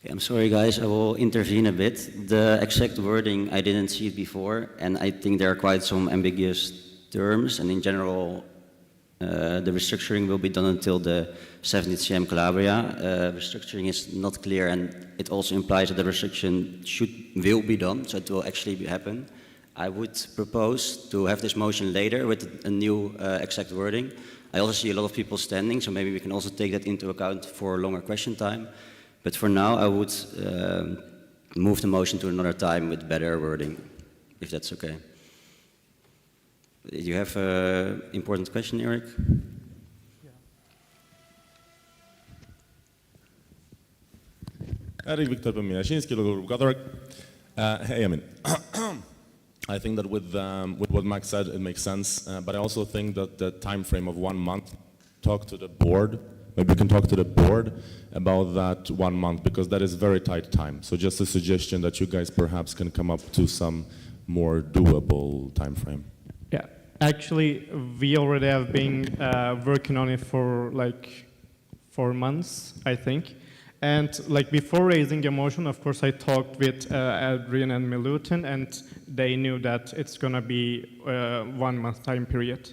Okay, I'm sorry, guys. I will intervene a bit. The exact wording, I didn't see it before, and I think there are quite some ambiguous terms. And in general, the restructuring will be done until the 17th CM Calabria. Restructuring is not clear, and it also implies that the restriction will be done, so it will actually happen. I would propose to have this motion later with a new exact wording. I also see a lot of people standing, so maybe we can also take that into account for longer question time. But for now, I would move the motion to another time with better wording, if that's okay. Do you have an important question, Eric? Eric Viktor Pemiashinsky, local group Gothenburg. Hey, I mean, I think that with what Max said, it makes sense. But I also think that the time frame of 1 month, talk to the board. Maybe we can talk to the board about that 1 month, because that is very tight time. So just a suggestion that you guys perhaps can come up to some more doable time frame. Yeah, actually, we already have been working on it for like 4 months, I think. And like before raising a motion, of course, I talked with Adrian and Milutin, and they knew that it's going to be 1 month time period.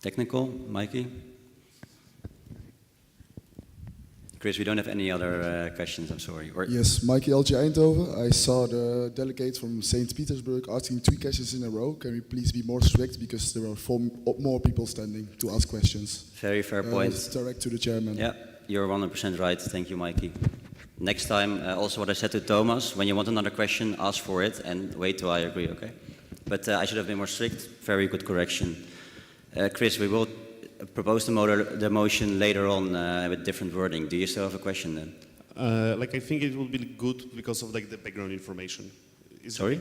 Technical, Mikey? Chris, we don't have any other questions, I'm sorry. Yes, Mikey LG Eindhoven. I saw the delegate from St. Petersburg asking 3 questions in a row. Can we please be more strict, because there are 4 more people standing to ask questions. Very fair point. It's direct to the chairman. Yeah, you're 100% right. Thank you, Mikey. Next time, also what I said to Thomas, when you want another question, ask for it and wait till I agree, okay? But I should have been more strict. Very good correction. Chris, we will propose the motion later on with different wording. Do you still have a question then? I think it will be good because of the background information. Sorry?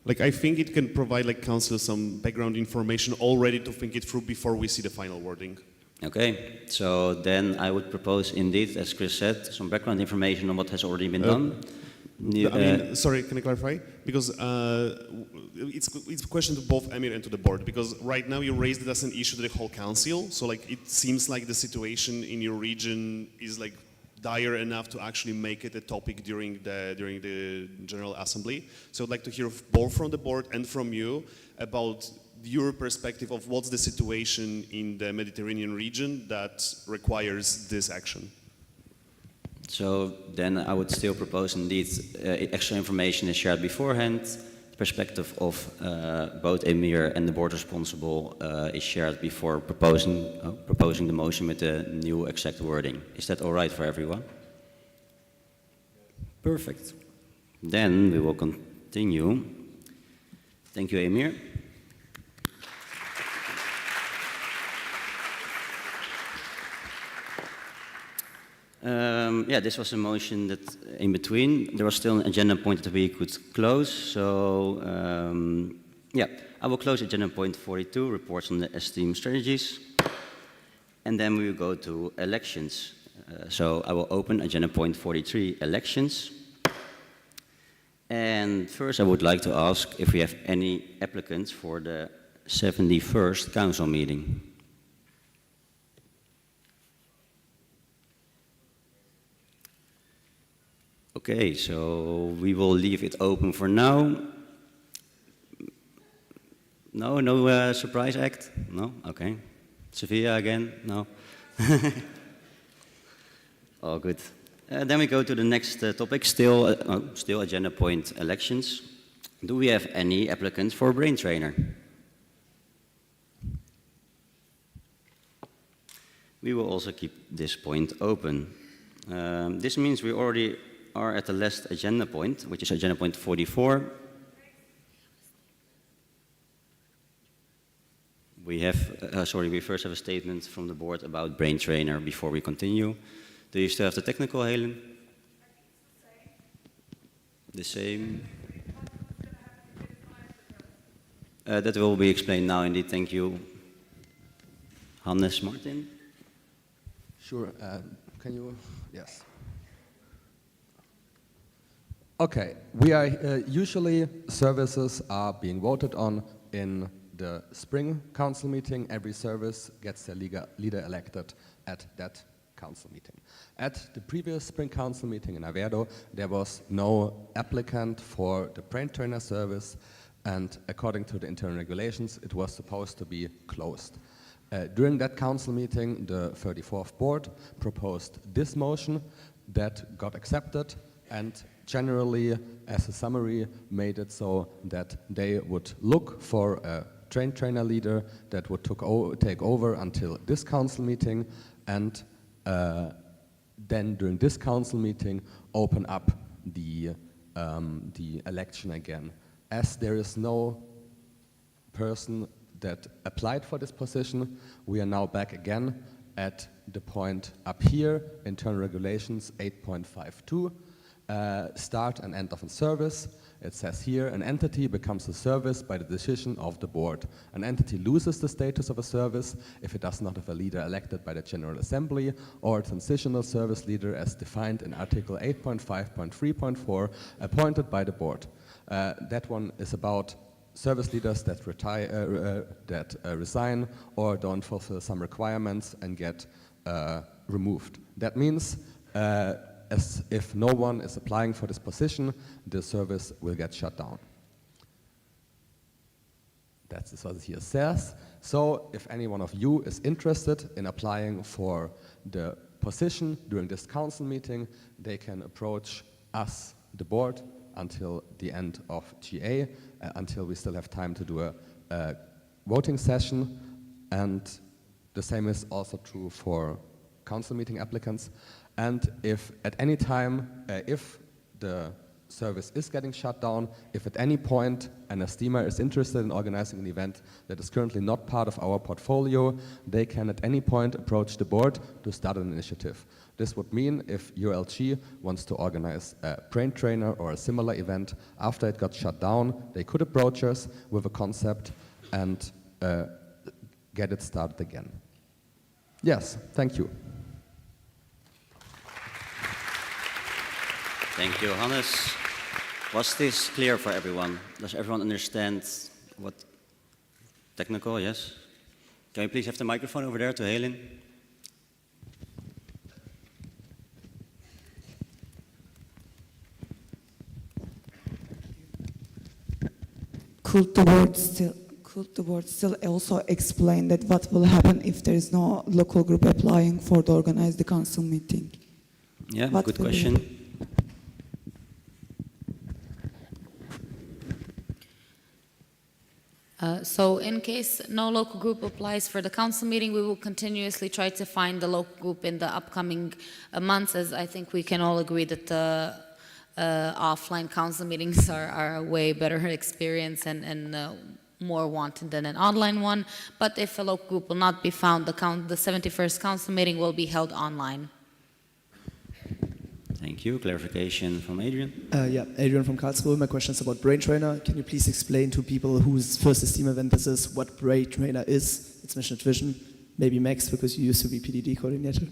I think it can provide council some background information already to think it through before we see the final wording. Okay, so then I would propose indeed, as Chris said, some background information on what has already been done. Sorry, can I clarify? Because it's a question to both Emir and to the board. Because right now you raised it as an issue to the whole council. So like it seems like the situation in your region is like dire enough to actually make it a topic during the General Assembly. So I'd like to hear both from the board and from you about your perspective of what's the situation in the Mediterranean region that requires this action. So then I would still propose indeed extra information is shared beforehand. The perspective of both Emir and the board responsible is shared before proposing the motion with the new exact wording. Is that all right for everyone? Perfect. Then we will continue. Thank you, Emir. Yeah, this was a motion that in between, there was still an agenda point that we could close. So yeah, I will close agenda point 42, reports on the STEAM strategies. And then we will go to elections. So I will open agenda point 43, elections. And first I would like to ask if we have any applicants for the 71st council meeting. Okay, so we will leave it open for now. No surprise act? No? Okay. Seville again? No? All good. Then we go to the next topic, still agenda point elections. Do we have any applicants for brain trainer? We will also keep this point open. This means we already are at the last agenda point, which is agenda point 44. We have, we first have a statement from the board about brain trainer before we continue. Do you still have the technical, Helen? The same? That will be explained now indeed, thank you. Hannes Martin? Sure, can you, yes. Okay, we are usually services are being voted on in the spring council meeting. Every service gets their leader elected at that council meeting. At the previous spring council meeting in Aveiro, there was no applicant for the brain trainer service, and according to the internal regulations, it was supposed to be closed. During that council meeting, the 34th board proposed this motion that got accepted, and generally, as a summary, made it so that they would look for a trainer leader that would take over until this council meeting, and then during this council meeting open up the election again. As there is no person that applied for this position, we are now back again at the point up here, internal regulations 8.52. Start and end of a service. It says here, an entity becomes a service by the decision of the board. An entity loses the status of a service if it does not have a leader elected by the General Assembly or a transitional service leader as defined in Article 8.5.3.4 appointed by the board. That one is about service leaders that resign or don't fulfill some requirements and get removed. That means as if no one is applying for this position, the service will get shut down. That's what it here says. So if any one of you is interested in applying for the position during this council meeting, they can approach us, the board, until the end of GA, until we still have time to do a voting session. And the same is also true for council meeting applicants. And if at any time, if the service is getting shut down, if at any point an esteemer is interested in organizing an event that is currently not part of our portfolio, they can at any point approach the board to start an initiative. This would mean if ULG wants to organize a brain trainer or a similar event after it got shut down, they could approach us with a concept and get it started again. Yes, thank you. Thank you, Hannes. Was this clear for everyone? Does everyone understand what technical? Yes? Can you please have the microphone over there to Helen? Could the board still also explain that what will happen if there is no local group applying for the organize the council meeting? Yeah, What good will be- question. So in case no local group applies for the council meeting, we will continuously try to find the local group in the upcoming months, as I think we can all agree that the offline council meetings are a way better experience and more wanted than an online one. But if a local group will not be found, the 71st council meeting will be held online. Thank you. Clarification from Adrian. Yeah, Adrian from Karlsruhe. My question is about Brain Trainer. Can you please explain to people whose first Esteem event this is what Brain Trainer is, its mission and vision? Maybe Max, because you used to be PDD coordinator.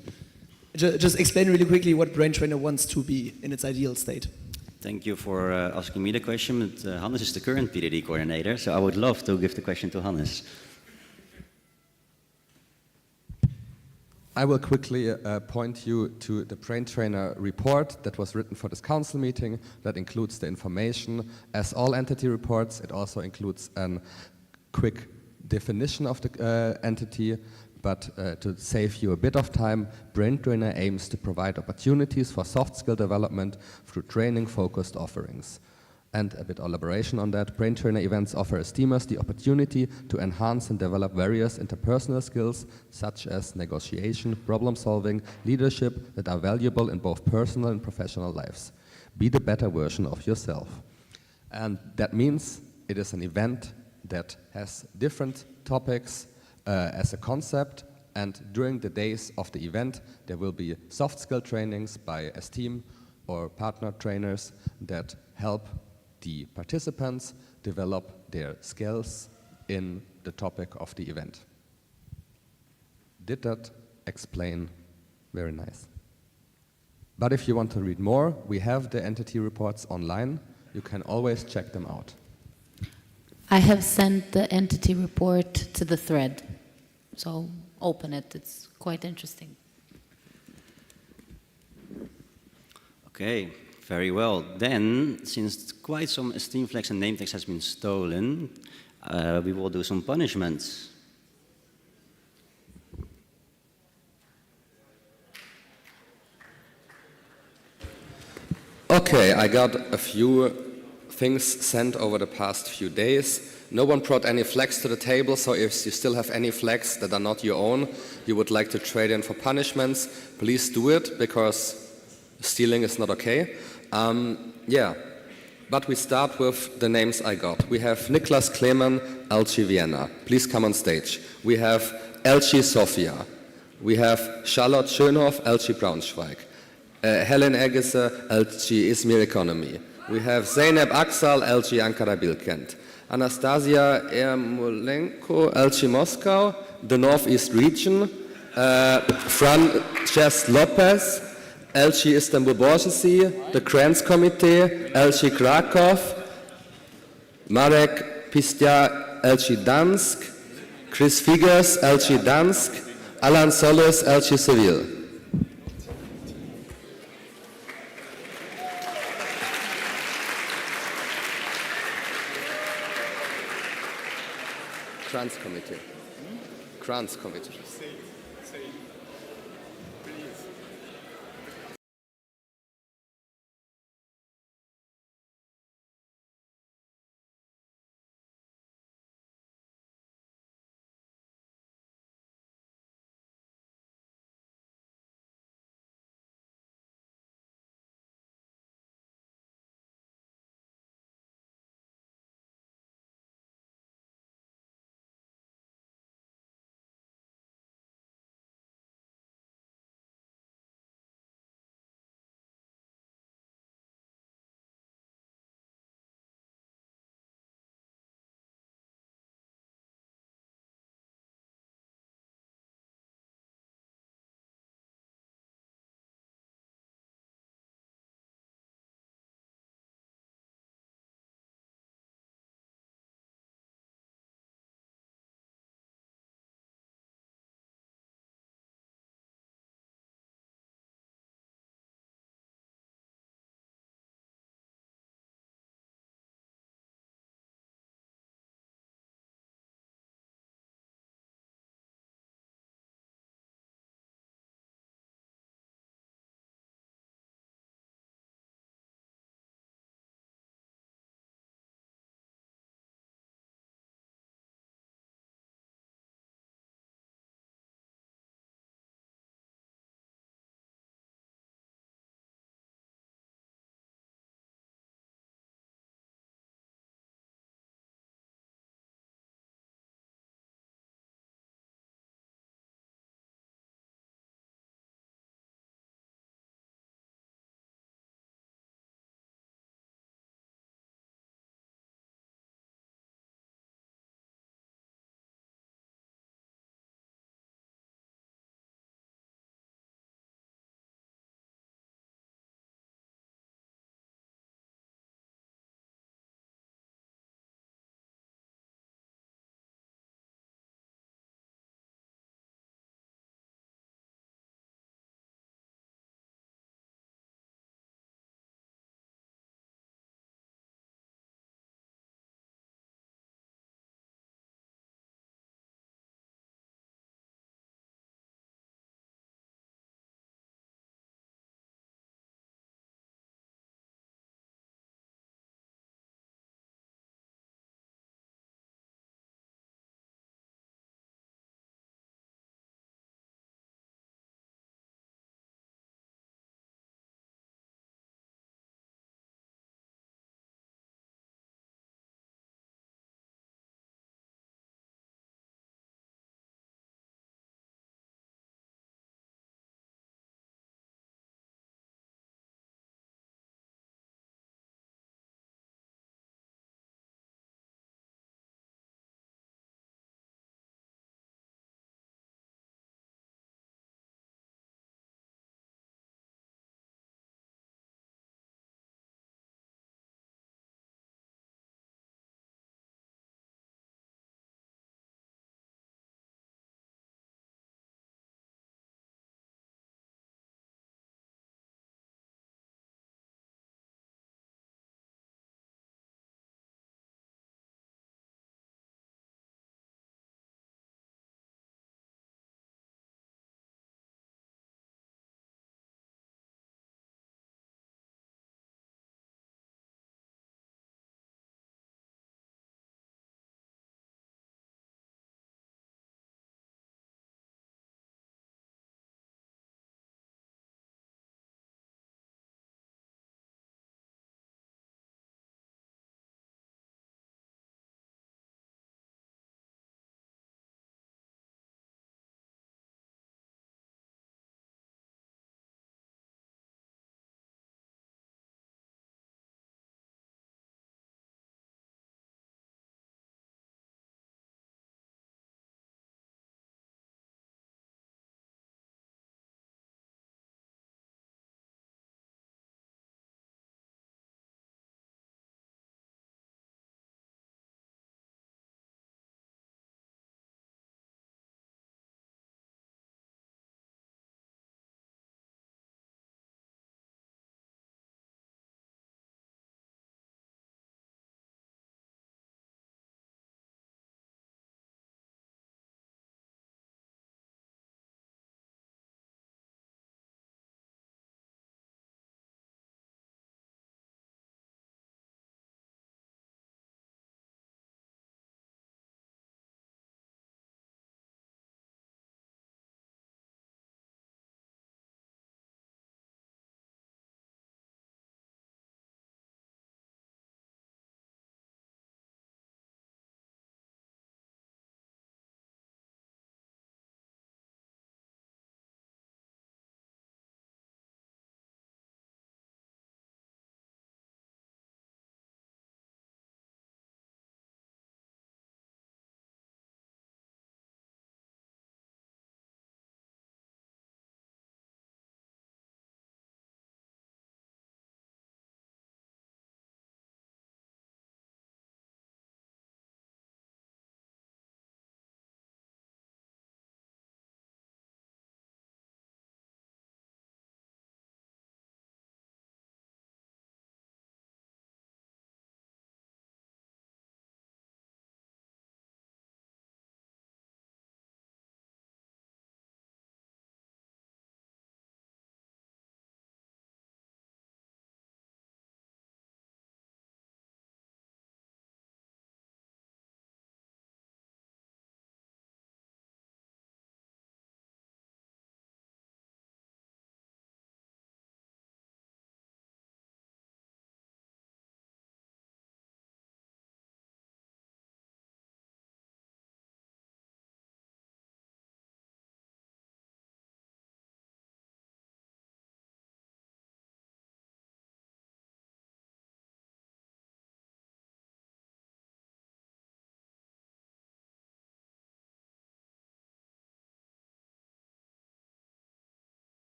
Just explain really quickly what Brain Trainer wants to be in its ideal state. Thank you for asking me the question. But, Hannes is the current PDD coordinator, so I would love to give the question to Hannes. I will quickly point you to the Brain Trainer report that was written for this council meeting. That includes the information. As all entity reports, it also includes a quick definition of the entity. But to save you a bit of time, Brain Trainer aims to provide opportunities for soft skill development through training-focused offerings. And a bit of elaboration on that, Brain Trainer events offer esteemers the opportunity to enhance and develop various interpersonal skills such as negotiation, problem solving, leadership that are valuable in both personal and professional lives. Be the better version of yourself. And that means it is an event that has different topics as a concept, and during the days of the event there will be soft skill trainings by Esteem or partner trainers that help the participants develop their skills in the topic of the event. Did that explain? Very nice. But if you want to read more, we have the entity reports online. You can always check them out. I have sent the entity report to the thread, so open it. It's quite interesting. Okay, very well. Then, since quite some Esteem flags and name tags has been stolen, we will do some punishments. Okay, I got a few things sent over the past few days. No one brought any flags to the table, so if you still have any flags that are not your own, you would like to trade in for punishments, please do it, because stealing is not okay. Yeah, but we start with the names I got. We have Niklas Kleman, LG Vienna. Please come on stage. We have LG Sofia. We have Charlotte Schönhoff, LG Braunschweig. Helen Egese, LG Izmir Economy. We have Zeynep Aksal, LG Ankara Bilkent. Anastasia Ermolenko, LG Moscow, the Northeast Region. Frances Lopez, LG Istanbul Borgesy, the Kranz Committee, LG Krakow. Marek Pistia, LG Dansk. Chris Figers, LG Dansk. Alan Solis, LG Seville. Kranz Committee. Kranz Committee.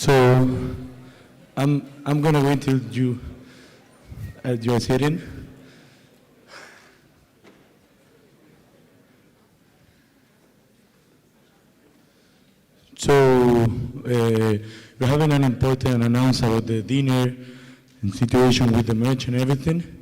So I'm gonna wait till you're sitting. So we're having an important announcement about the dinner and situation with the merch and everything.